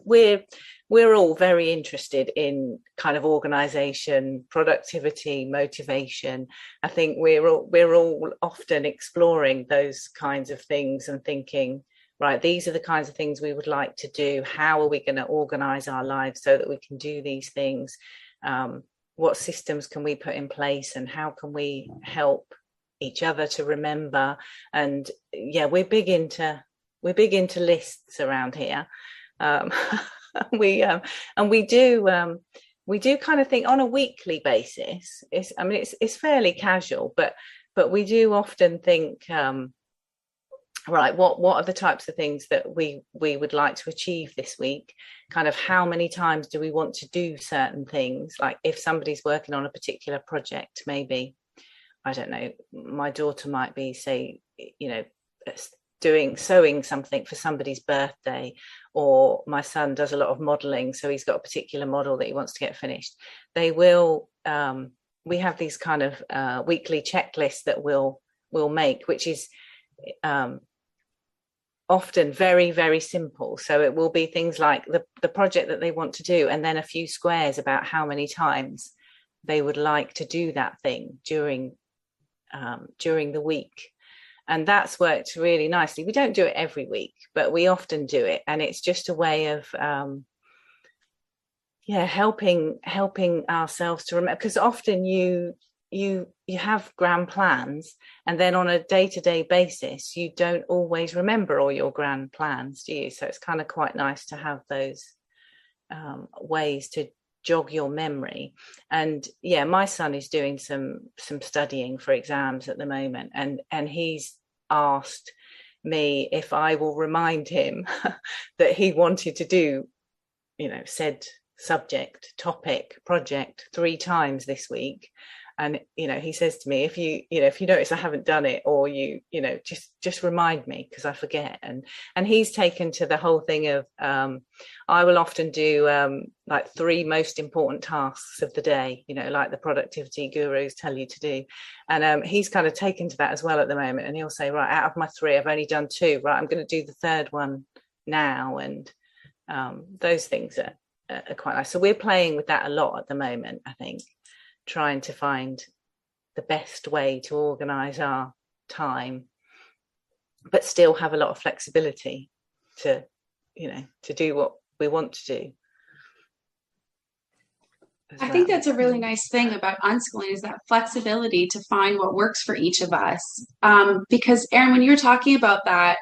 we're all very interested in kind of organization, productivity, motivation. I think we're all often exploring those kinds of things and thinking, right, these are the kinds of things we would like to do. How are we going to organize our lives so that we can do these things? What systems can we put in place, and how can we help each other to remember? And we're big into lists around here. We do kind of think on a weekly basis. It's fairly casual, but we do often think, right, what are the types of things that we would like to achieve this week? Kind of how many times do we want to do certain things? Like if somebody's working on a particular project, maybe, I don't know, my daughter might be, say, you know, sewing something for somebody's birthday, or my son does a lot of modeling, so he's got a particular model that he wants to get finished. They will we have these kind of weekly checklists that we'll make, which is often very, very simple. So it will be things like the project that they want to do, and then a few squares about how many times they would like to do that thing during the week. And that's worked really nicely. We don't do it every week, but we often do it. And it's just a way of helping ourselves to remember, because often you have grand plans, and then on a day-to-day basis you don't always remember all your grand plans, do you? So it's kind of quite nice to have those ways to jog your memory. And yeah, my son is doing some studying for exams at the moment, and he's asked me if I will remind him that he wanted to do, you know, said subject, topic, project 3 times this week. And, you know, he says to me, if you notice I haven't done it, or you know, just remind me, because I forget. And he's taken to the whole thing of, I will often do like 3 most important tasks of the day, you know, like the productivity gurus tell you to do. And he's kind of taken to that as well at the moment. And he'll say, right, out of my 3, I've only done 2. Right, I'm going to do the 3rd one now. And those things are quite nice. So we're playing with that a lot at the moment, I think, trying to find the best way to organize our time, but still have a lot of flexibility to, you know, to do what we want to do. I think that's a really nice thing about unschooling, is that flexibility to find what works for each of us. Because Erin, when you're talking about that,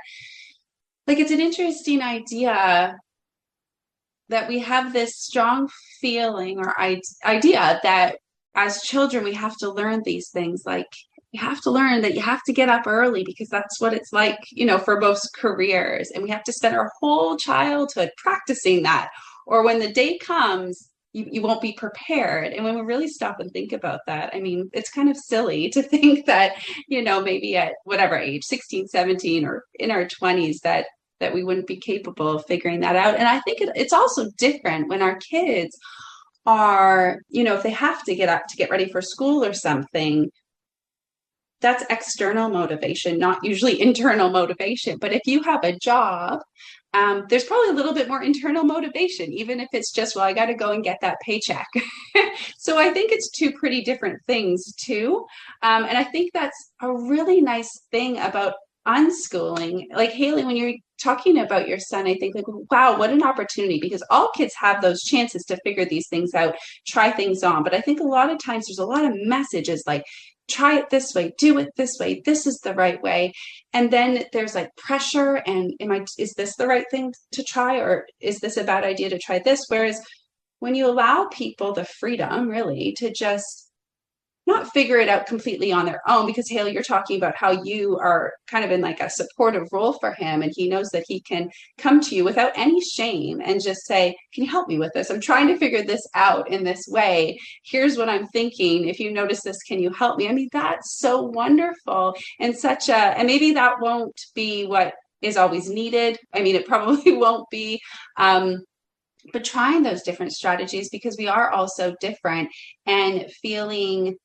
like, it's an interesting idea that we have this strong feeling or idea that as children, we have to learn these things. Like, you have to learn that you have to get up early because that's what it's like, you know, for most careers. And we have to spend our whole childhood practicing that. Or when the day comes, you won't be prepared. And when we really stop and think about that, I mean, it's kind of silly to think that, you know, maybe at whatever age, 16, 17, or in our 20s, that we wouldn't be capable of figuring that out. And I think it's also different when our kids are, you know, if they have to get up to get ready for school or something, that's external motivation, not usually internal motivation. But if you have a job, there's probably a little bit more internal motivation, even if it's just, well, I got to go and get that paycheck. So I think it's 2 pretty different things too. And I think that's a really nice thing about unschooling. Like, Haley, when you're talking about your son, I think, like, wow, what an opportunity, because all kids have those chances to figure these things out, try things on. But I think a lot of times there's a lot of messages like, try it this way, do it this way, this is the right way. And then there's like pressure, and is this the right thing to try, or is this a bad idea to try this? Whereas when you allow people the freedom really to just not figure it out completely on their own, because Haley, you're talking about how you are kind of in like a supportive role for him, and he knows that he can come to you without any shame and just say, can you help me with this? I'm trying to figure this out in this way. Here's what I'm thinking. If you notice this, can you help me? I mean, that's so wonderful, and and maybe that won't be what is always needed. I mean, it probably won't be, but trying those different strategies, because we are all so different, and feeling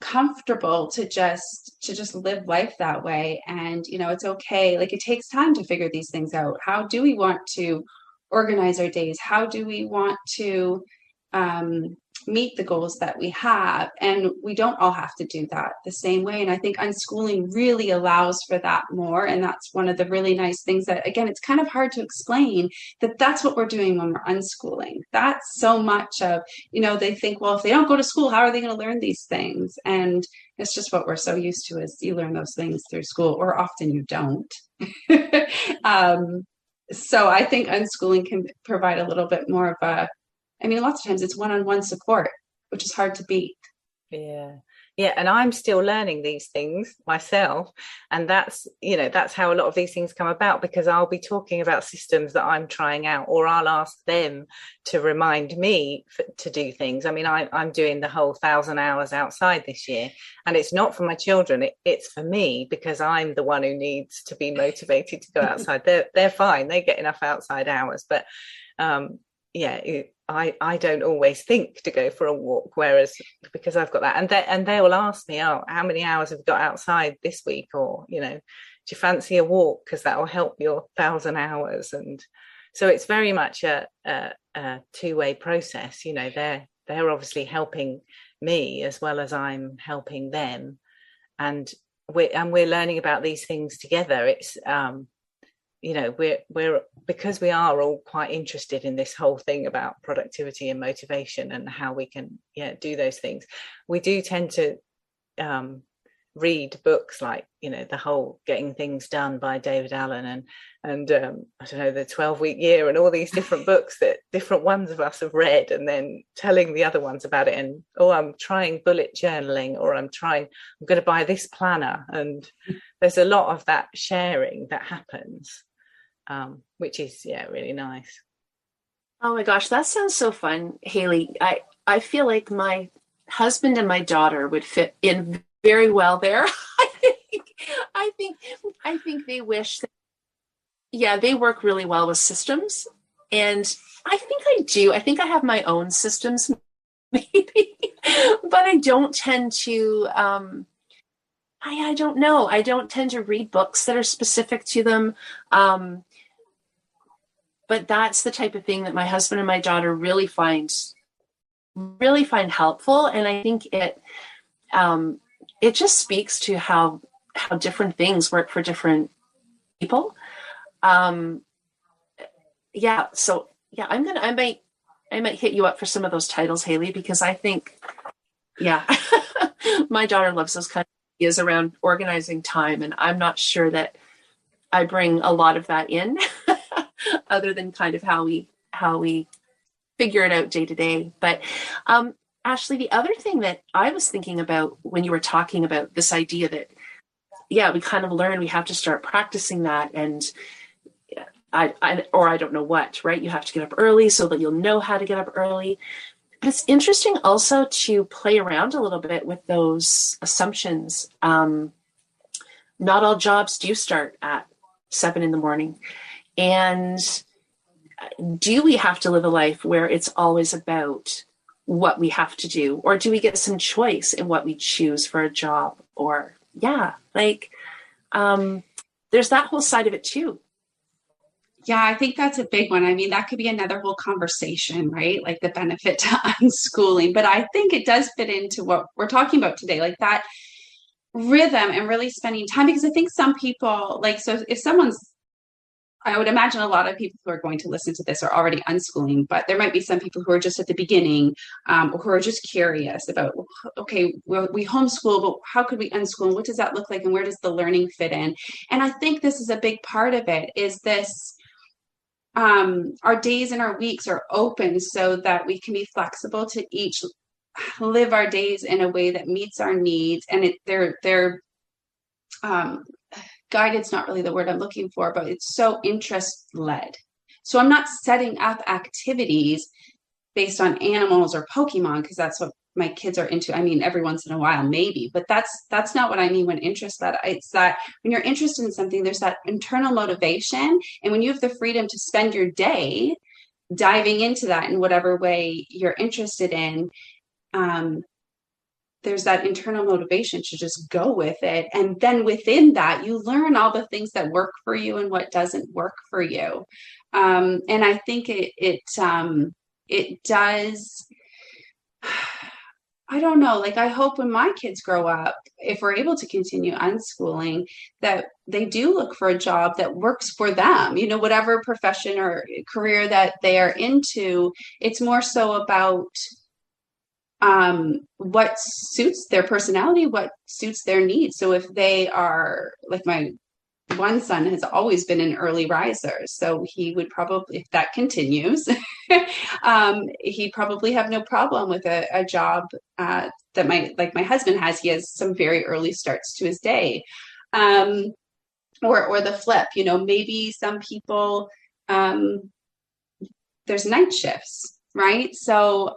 comfortable to just live life that way. And, you know, it's okay. Like, it takes time to figure these things out. How do we want to organize our days? How do we want to meet the goals that we have? And we don't all have to do that the same way. And I think unschooling really allows for that more. And that's one of the really nice things that, again, it's kind of hard to explain that that's what we're doing when we're unschooling. That's so much of, you know, they think, well, if they don't go to school, how are they going to learn these things? And it's just what we're so used to, is you learn those things through school, or often you don't. So I think unschooling can provide a little bit more of lots of times it's one-on-one support, which is hard to beat. Yeah. Yeah, and I'm still learning these things myself. And that's how a lot of these things come about, because I'll be talking about systems that I'm trying out, or I'll ask them to remind me to do things. I mean, I'm doing the whole 1,000 hours outside this year, and it's not for my children. It's for me, because I'm the one who needs to be motivated to go outside. They're fine. They get enough outside hours. But I don't always think to go for a walk, whereas because I've got that, and they will ask me, oh, how many hours have you got outside this week, or do you fancy a walk, because that will help your 1,000 hours. And so it's very much a two-way process. They're obviously helping me as well as I'm helping them, and we're learning about these things together. It's we're because we are all quite interested in this whole thing about productivity and motivation and how we can do those things. We do tend to read books like the whole Getting Things Done by David Allen, and I don't know, the 12-week year, and all these different books that different ones of us have read, and then telling the other ones about it. And I'm trying bullet journaling, or I'm going to buy this planner. And there's a lot of that sharing that happens, which is really nice. Oh my gosh, that sounds so fun, Haley. I feel like my husband and my daughter would fit in very well there. I think they wish that, they work really well with systems. And I think I do. I think I have my own systems, maybe, but I don't tend to, I don't know. I don't tend to read books that are specific to them. But that's the type of thing that my husband and my daughter really find helpful. And I think it just speaks to how different things work for different people. So I might hit you up for some of those titles, Haley, because I think, my daughter loves those kind of ideas around organizing time. And I'm not sure that I bring a lot of that in other than kind of how we figure it out day to day. But Ashley, the other thing that I was thinking about when you were talking about this idea that, we kind of learn we have to start practicing that. And I don't know what, right? You have to get up early so that you'll know how to get up early. But it's interesting also to play around a little bit with those assumptions. Not all jobs do start at 7 a.m. And do we have to live a life where it's always about what we have to do? Or do we get some choice in what we choose for a job? Or, there's that whole side of it too. Yeah, I think that's a big one. I mean, that could be another whole conversation, right? Like the benefit to unschooling. But I think it does fit into what we're talking about today, like that rhythm and really spending time. Because I think some people, so if I would imagine a lot of people who are going to listen to this are already unschooling, but there might be some people who are just at the beginning, who are just curious about, okay, we homeschool, but how could we unschool? And what does that look like? And where does the learning fit in? And I think this is a big part of it, is this, our days and our weeks are open so that we can be flexible to each live our days in a way that meets our needs. And they're guided's not really the word I'm looking for, but it's so interest led. So I'm not setting up activities based on animals or Pokemon, because that's what my kids are into. I mean, every once in a while, maybe, but that's not what I mean when interest led. It's that when you're interested in something, there's that internal motivation. And when you have the freedom to spend your day diving into that in whatever way you're interested in, there's that internal motivation to just go with it. And then within that, you learn all the things that work for you and what doesn't work for you. And I think it does, I don't know, I hope when my kids grow up, if we're able to continue unschooling, that they do look for a job that works for them, whatever profession or career that they are into. It's more so about what suits their personality, what suits their needs. So if they are, like my one son has always been an early riser, so he would probably, if that continues, he'd probably have no problem with a job that my husband has. He has some very early starts to his day, or the flip. Maybe some people, there's night shifts, right? So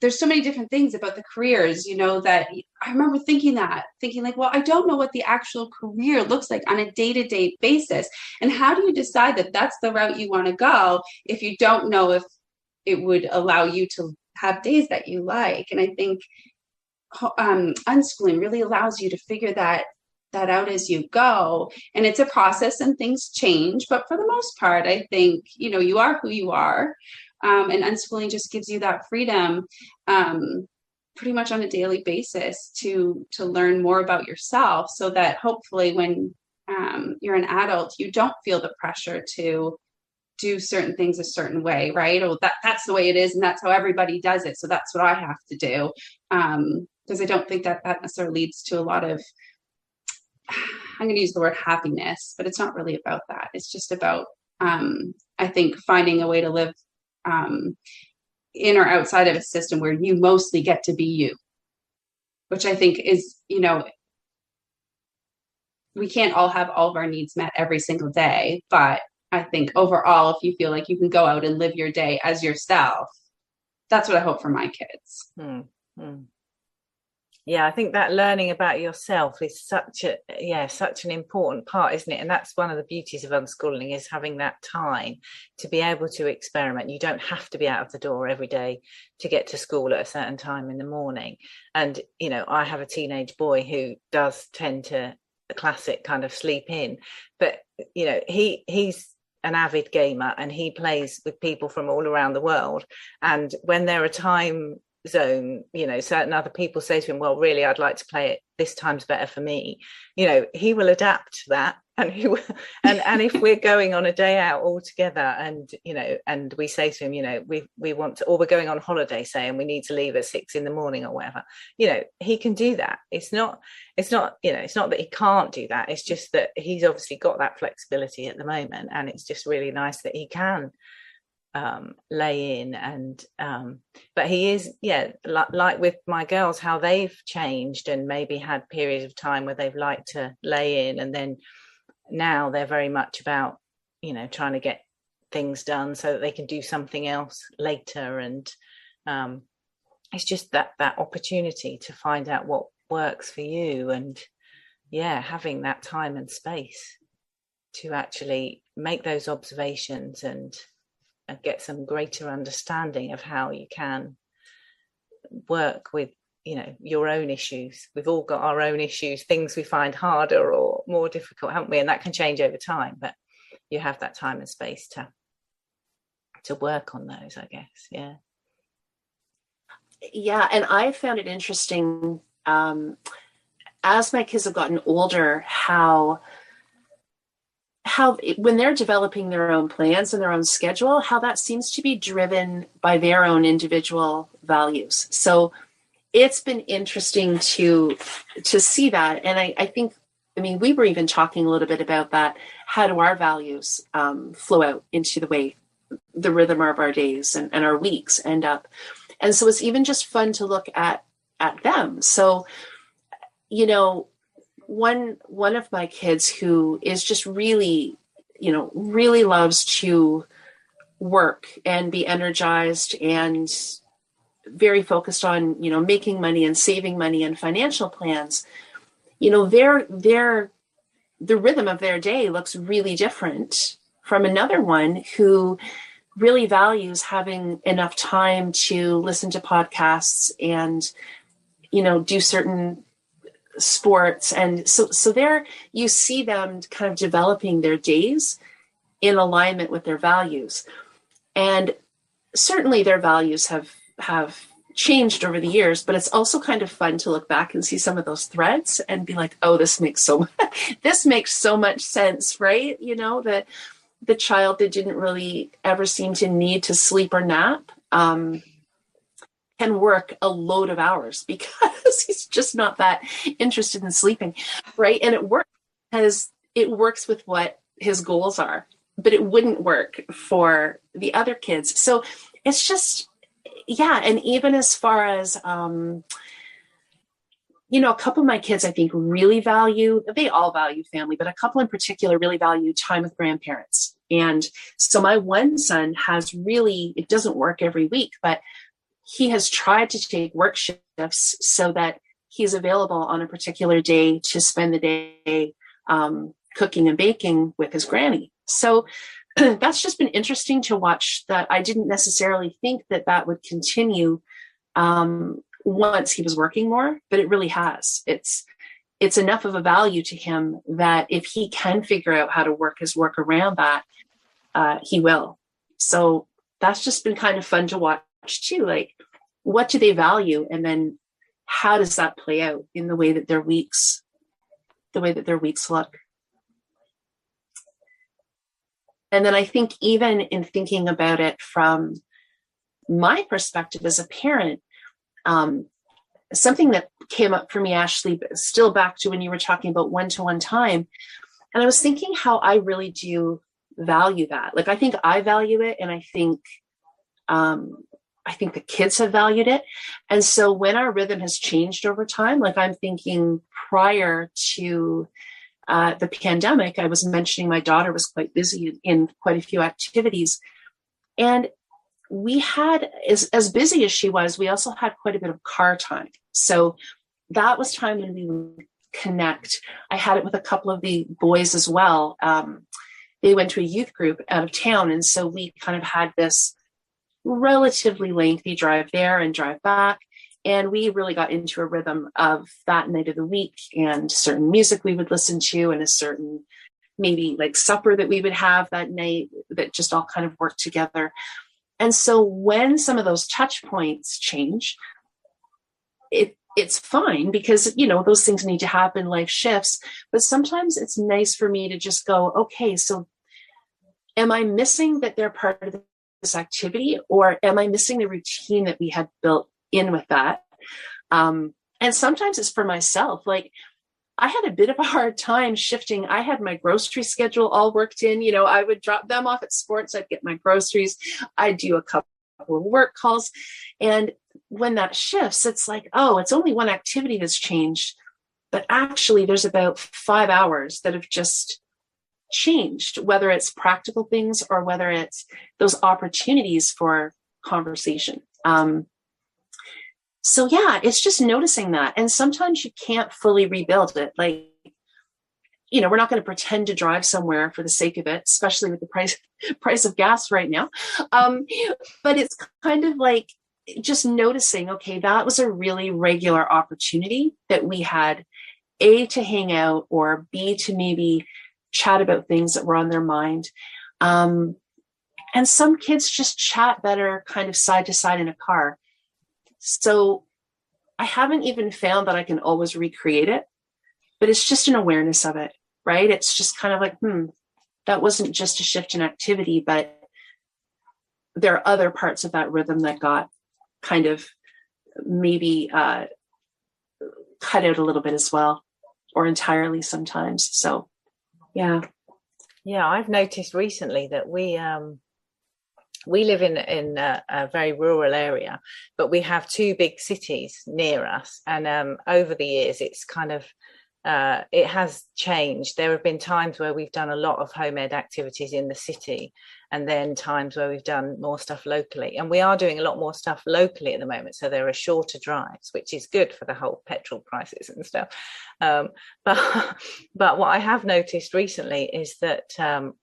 there's so many different things about the careers, that I remember thinking like, well, I don't know what the actual career looks like on a day-to-day basis. And how do you decide that that's the route you want to go if you don't know if it would allow you to have days that you like? And I think unschooling really allows you to figure that out as you go. And it's a process and things change. But for the most part, I think, you are who you are. And unschooling just gives you that freedom pretty much on a daily basis to learn more about yourself, so that hopefully when you're an adult, you don't feel the pressure to do certain things a certain way, right? Or that's the way it is and that's how everybody does it, so that's what I have to do. Because I don't think that necessarily leads to a lot of, I'm going to use the word happiness, but it's not really about that. It's just about, I think, finding a way to live in or outside of a system where you mostly get to be you, which I think is, we can't all have all of our needs met every single day, but I think overall, if you feel like you can go out and live your day as yourself, that's what I hope for my kids. Mm-hmm. Yeah, I think that learning about yourself is such an important part, isn't it? And that's one of the beauties of unschooling, is having that time to be able to experiment. You don't have to be out of the door every day to get to school at a certain time in the morning. And, I have a teenage boy who does tend to, the classic kind of sleep in, but, he's an avid gamer and he plays with people from all around the world. And when there are time zone, certain other people say to him, well, really, I'd like to play it, this time's better for me, he will adapt to that. And and if we're going on a day out all together and and we say to him, we want to, or we're going on holiday, say, and we need to leave at 6 a.m. or whatever, he can do that. It's not that he can't do that, it's just that he's obviously got that flexibility at the moment, and it's just really nice that he can lay in. And but he is, like with my girls, how they've changed and maybe had periods of time where they've liked to lay in, and then now they're very much about trying to get things done so that they can do something else later. And it's just that opportunity to find out what works for you, and having that time and space to actually make those observations and get some greater understanding of how you can work with your own issues. We've all got our own issues, things we find harder or more difficult, haven't we? And that can change over time, but you have that time and space to work on those, I guess. And I found it interesting as my kids have gotten older, how when they're developing their own plans and their own schedule, how that seems to be driven by their own individual values. So it's been interesting to see that. And I think, we were even talking a little bit about that. How do our values flow out into the rhythm of our days and our weeks end up? And so it's even just fun to look at them. So, one of my kids who is just really loves to work and be energized and very focused on, making money and saving money and financial plans, the rhythm of their day looks really different from another one who really values having enough time to listen to podcasts and, do certain sports. And so there you see them kind of developing their days in alignment with their values. And certainly their values have changed over the years, but it's also kind of fun to look back and see some of those threads and be like, oh, this makes so much sense, right? The child that didn't really ever seem to need to sleep or nap can work a load of hours because he's just not that interested in sleeping, right? And it works because it works with what his goals are, but it wouldn't work for the other kids. So it's just, yeah. And even as far as, a couple of my kids, I think, they all value family, but a couple in particular really value time with grandparents. And so my one son it doesn't work every week, but he has tried to take work shifts so that he's available on a particular day to spend the day cooking and baking with his granny. So that's just been interesting to watch, that I didn't necessarily think that would continue once he was working more, but it really has. It's enough of a value to him that if he can figure out how to work his work around that, he will. So that's just been kind of fun to watch too. Like, what do they value? And then how does that play out in the way that their weeks look? And then I think even in thinking about it from my perspective as a parent, something that came up for me, Ashley, still back to when you were talking about one-to-one time. And I was thinking how I really do value that. Like, I think I value it, and I think the kids have valued it. And so when our rhythm has changed over time, like I'm thinking prior to the pandemic, I was mentioning my daughter was quite busy in quite a few activities. And we had, as busy as she was, we also had quite a bit of car time. So that was time when we would connect. I had it with a couple of the boys as well. They went to a youth group out of town. And so we kind of had this relatively lengthy drive there and drive back. And we really got into a rhythm of that night of the week and certain music we would listen to, and a certain maybe like supper that we would have that night that just all kind of worked together. And so when some of those touch points change, it's fine, because, those things need to happen, life shifts. But sometimes it's nice for me to just go, okay, so am I missing that they're part of this activity, or am I missing the routine that we had built in with that? And sometimes it's for myself. Like, I had a bit of a hard time shifting. I had my grocery schedule all worked in. I would drop them off at sports. I'd get my groceries. I'd do a couple of work calls. And when that shifts, it's like, oh, it's only one activity that's changed. But actually, there's about 5 hours that have just changed, whether it's practical things or whether it's those opportunities for conversation. So yeah, it's just noticing that. And sometimes you can't fully rebuild it. Like, we're not going to pretend to drive somewhere for the sake of it, especially with the price of gas right now. But it's kind of like just noticing, okay, that was a really regular opportunity that we had, A, to hang out, or B, to maybe chat about things that were on their mind. And some kids just chat better kind of side to side in a car. So I haven't even found that I can always recreate it, but it's just an awareness of it, right? It's just kind of like, that wasn't just a shift in activity, but there are other parts of that rhythm that got kind of maybe cut out a little bit as well, or entirely sometimes. So, yeah. Yeah, I've noticed recently that we live in a very rural area, but we have two big cities near us. And over the years, it's kind of, it has changed. There have been times where we've done a lot of home ed activities in the city, and then times where we've done more stuff locally. And we are doing a lot more stuff locally at the moment. So there are shorter drives, which is good for the whole petrol prices and stuff. But what I have noticed recently is that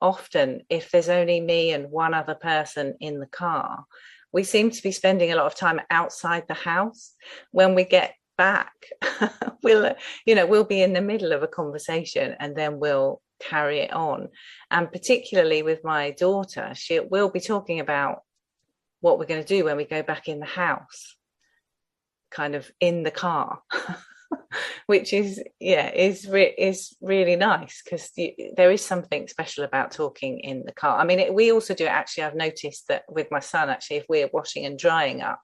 often if there's only me and one other person in the car, we seem to be spending a lot of time outside the house. When we get back, we'll be in the middle of a conversation, and then we'll carry it on. And particularly with my daughter, we'll be talking about what we're going to do when we go back in the house, kind of in the car. Which is really nice, because there is something special about talking in the car. I mean, we also do it, actually. I've noticed that with my son, actually, if we're washing and drying up,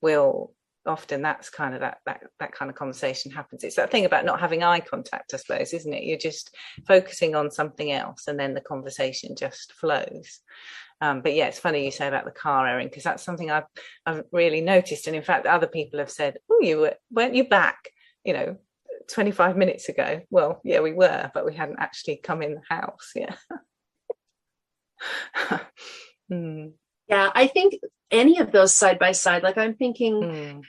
we'll often that's kind of that kind of conversation happens. It's that thing about not having eye contact, I suppose, isn't it? You're just focusing on something else, and then the conversation just flows. But yeah, it's funny you say about the car airing, because that's something I've really noticed. And in fact, other people have said, "Oh, weren't you back, 25 minutes ago?" Well, yeah, we were, but we hadn't actually come in the house. Yeah. Yeah, I think any of those side by side, like I'm thinking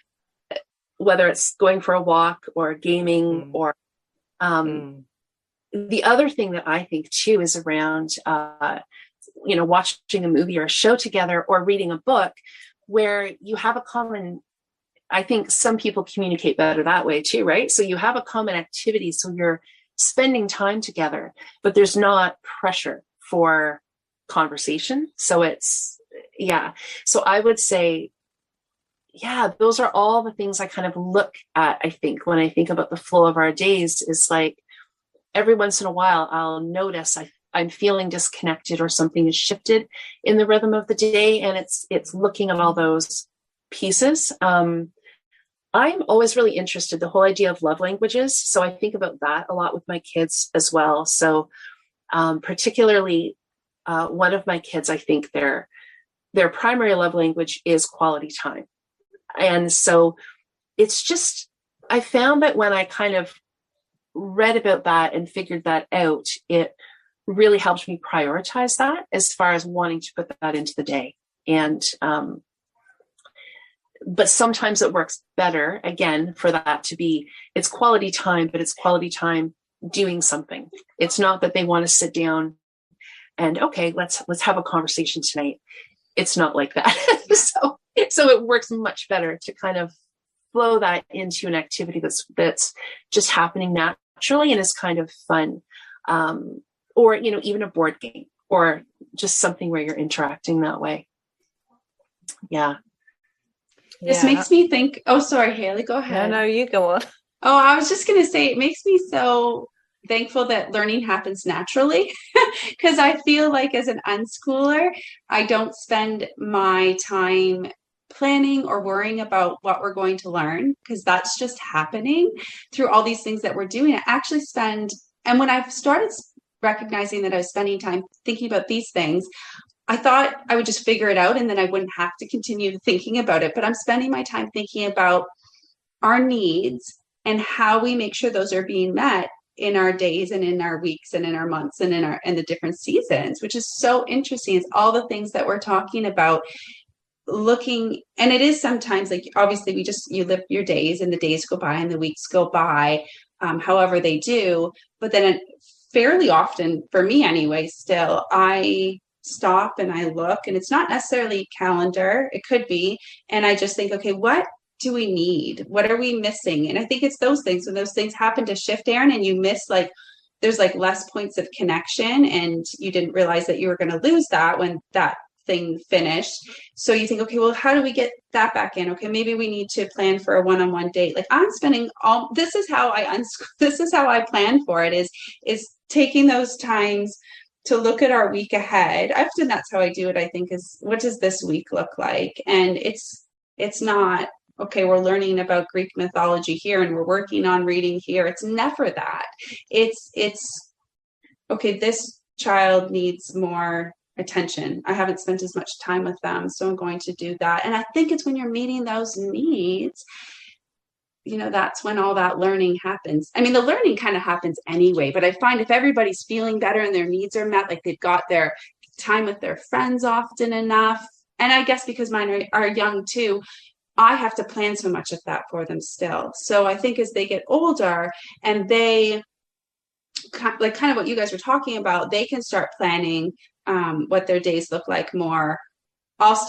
whether it's going for a walk or gaming or the other thing that I think too is around, watching a movie or a show together or reading a book where you have a common, I think some people communicate better that way too, right? So you have a common activity. So you're spending time together, but there's not pressure for conversation. So so I would say, those are all the things I kind of look at. I think when I think about the flow of our days, is like every once in a while I'll notice I'm feeling disconnected or something is shifted in the rhythm of the day, and it's looking at all those pieces. I'm always really interested, the whole idea of love languages. So I think about that a lot with my kids as well. So particularly one of my kids, I think their primary love language is quality time. And so it's just, I found that when I kind of read about that and figured that out, it really helped me prioritize that as far as wanting to put that into the day. And, but sometimes it works better, again, for that to be, it's quality time, but it's quality time doing something. It's not that they want to sit down and, okay, let's have a conversation tonight. It's not like that. So it works much better to kind of flow that into an activity that's just happening naturally and is kind of fun. Or, even a board game or just something where you're interacting that way. Yeah. This makes me think, oh, sorry, Haley, go ahead. No, you go on. Oh, I was just going to say, it makes me so thankful that learning happens naturally, because I feel like as an unschooler, I don't spend my time planning or worrying about what we're going to learn, because that's just happening through all these things that we're doing. I actually and when I've started recognizing that I was spending time thinking about these things, I thought I would just figure it out and then I wouldn't have to continue thinking about it. But I'm spending my time thinking about our needs and how we make sure those are being met in our days and in our weeks and in our months and in the different seasons, which is so interesting. It's all the things that we're talking about, looking, and it is sometimes like, obviously you live your days and the days go by and the weeks go by, however they do. But then fairly often, for me anyway, still, I stop and I look, and it's not necessarily calendar, it could be, and I just think, okay, what do we need? What are we missing? And I think it's those things, when those things happen to shift, Aaron, and you miss, like, there's like less points of connection and you didn't realize that you were going to lose that when that thing finished. So you think, okay, well, how do we get that back in? Okay, maybe we need to plan for a one-on-one date. Like, I'm spending this is how I plan for it, is taking those times to look at our week ahead. Often that's how I do it, I think, is what does this week look like? And it's not, okay, we're learning about Greek mythology here and we're working on reading here. It's never that. It's okay, this child needs more attention. I haven't spent as much time with them, so I'm going to do that. And I think it's when you're meeting those needs, that's when all that learning happens. I mean, the learning kind of happens anyway, but I find if everybody's feeling better and their needs are met, like they've got their time with their friends often enough, and I guess because mine are young too, I have to plan so much of that for them still. So I think as they get older and they, like kind of what you guys were talking about, they can start planning what their days look like more. I'll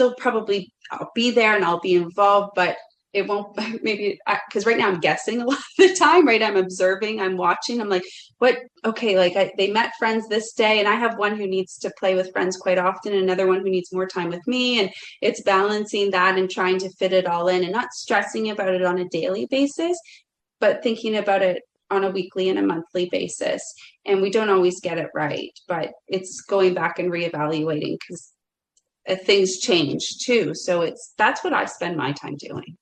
be there and I'll be involved, but it won't, maybe, because right now I'm guessing a lot of the time, right? I'm observing, I'm watching, I'm like, they met friends this day, and I have one who needs to play with friends quite often, and another one who needs more time with me, and it's balancing that and trying to fit it all in and not stressing about it on a daily basis, but thinking about it on a weekly and a monthly basis. And we don't always get it right, but it's going back and reevaluating, because things change too. So that's what I spend my time doing.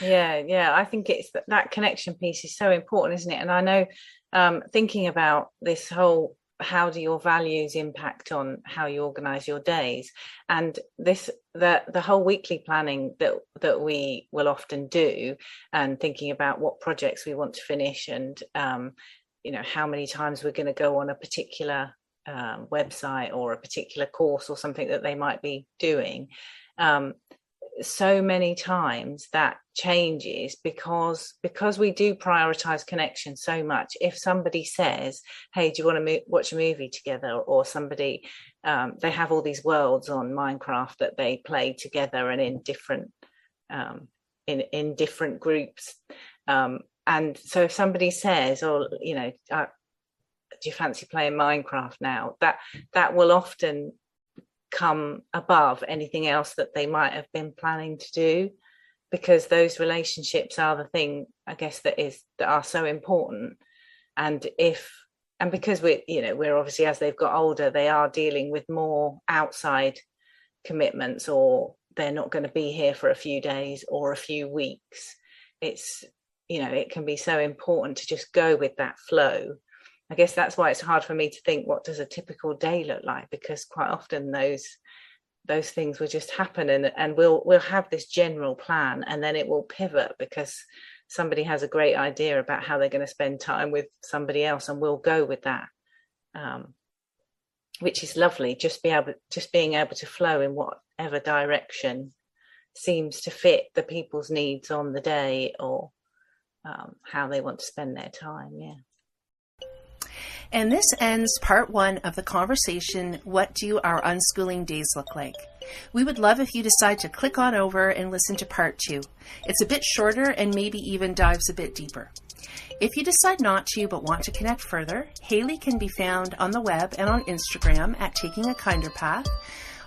Yeah. I think it's that connection piece is so important, isn't it? And I know, thinking about this whole, how do your values impact on how you organize your days, and the whole weekly planning that we will often do, and thinking about what projects we want to finish, and how many times we're going to go on a particular website or a particular course or something that they might be doing. So many times that changes because we do prioritize connection so much. If somebody says, hey, do you want to watch a movie together, or somebody, they have all these worlds on Minecraft that they play together and in different in different groups, and so if somebody says, do you fancy playing Minecraft now, that will often come above anything else that they might have been planning to do, because those relationships are the thing, I guess, that are so important. And because we're obviously, as they've got older, they are dealing with more outside commitments, or they're not going to be here for a few days or a few weeks. It's it can be so important to just go with that flow. I guess that's why it's hard for me to think, what does a typical day look like? Because quite often those things will just happen, and we'll have this general plan, and then it will pivot because somebody has a great idea about how they're going to spend time with somebody else, and we'll go with that, which is lovely. Just being able to flow in whatever direction seems to fit the people's needs on the day, or how they want to spend their time. Yeah. And this ends part 1 of the conversation, what do our unschooling days look like? We would love if you decide to click on over and listen to part 2. It's a bit shorter and maybe even dives a bit deeper. If you decide not to but want to connect further, Haley can be found on the web and on Instagram at Taking a Kinder Path.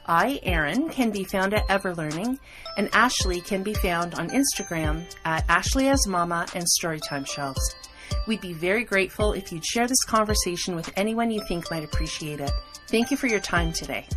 I, Erin, can be found at Everlearning, and Ashley can be found on Instagram at Ashley as Mama and Storytime Shelves. We'd be very grateful if you'd share this conversation with anyone you think might appreciate it. Thank you for your time today.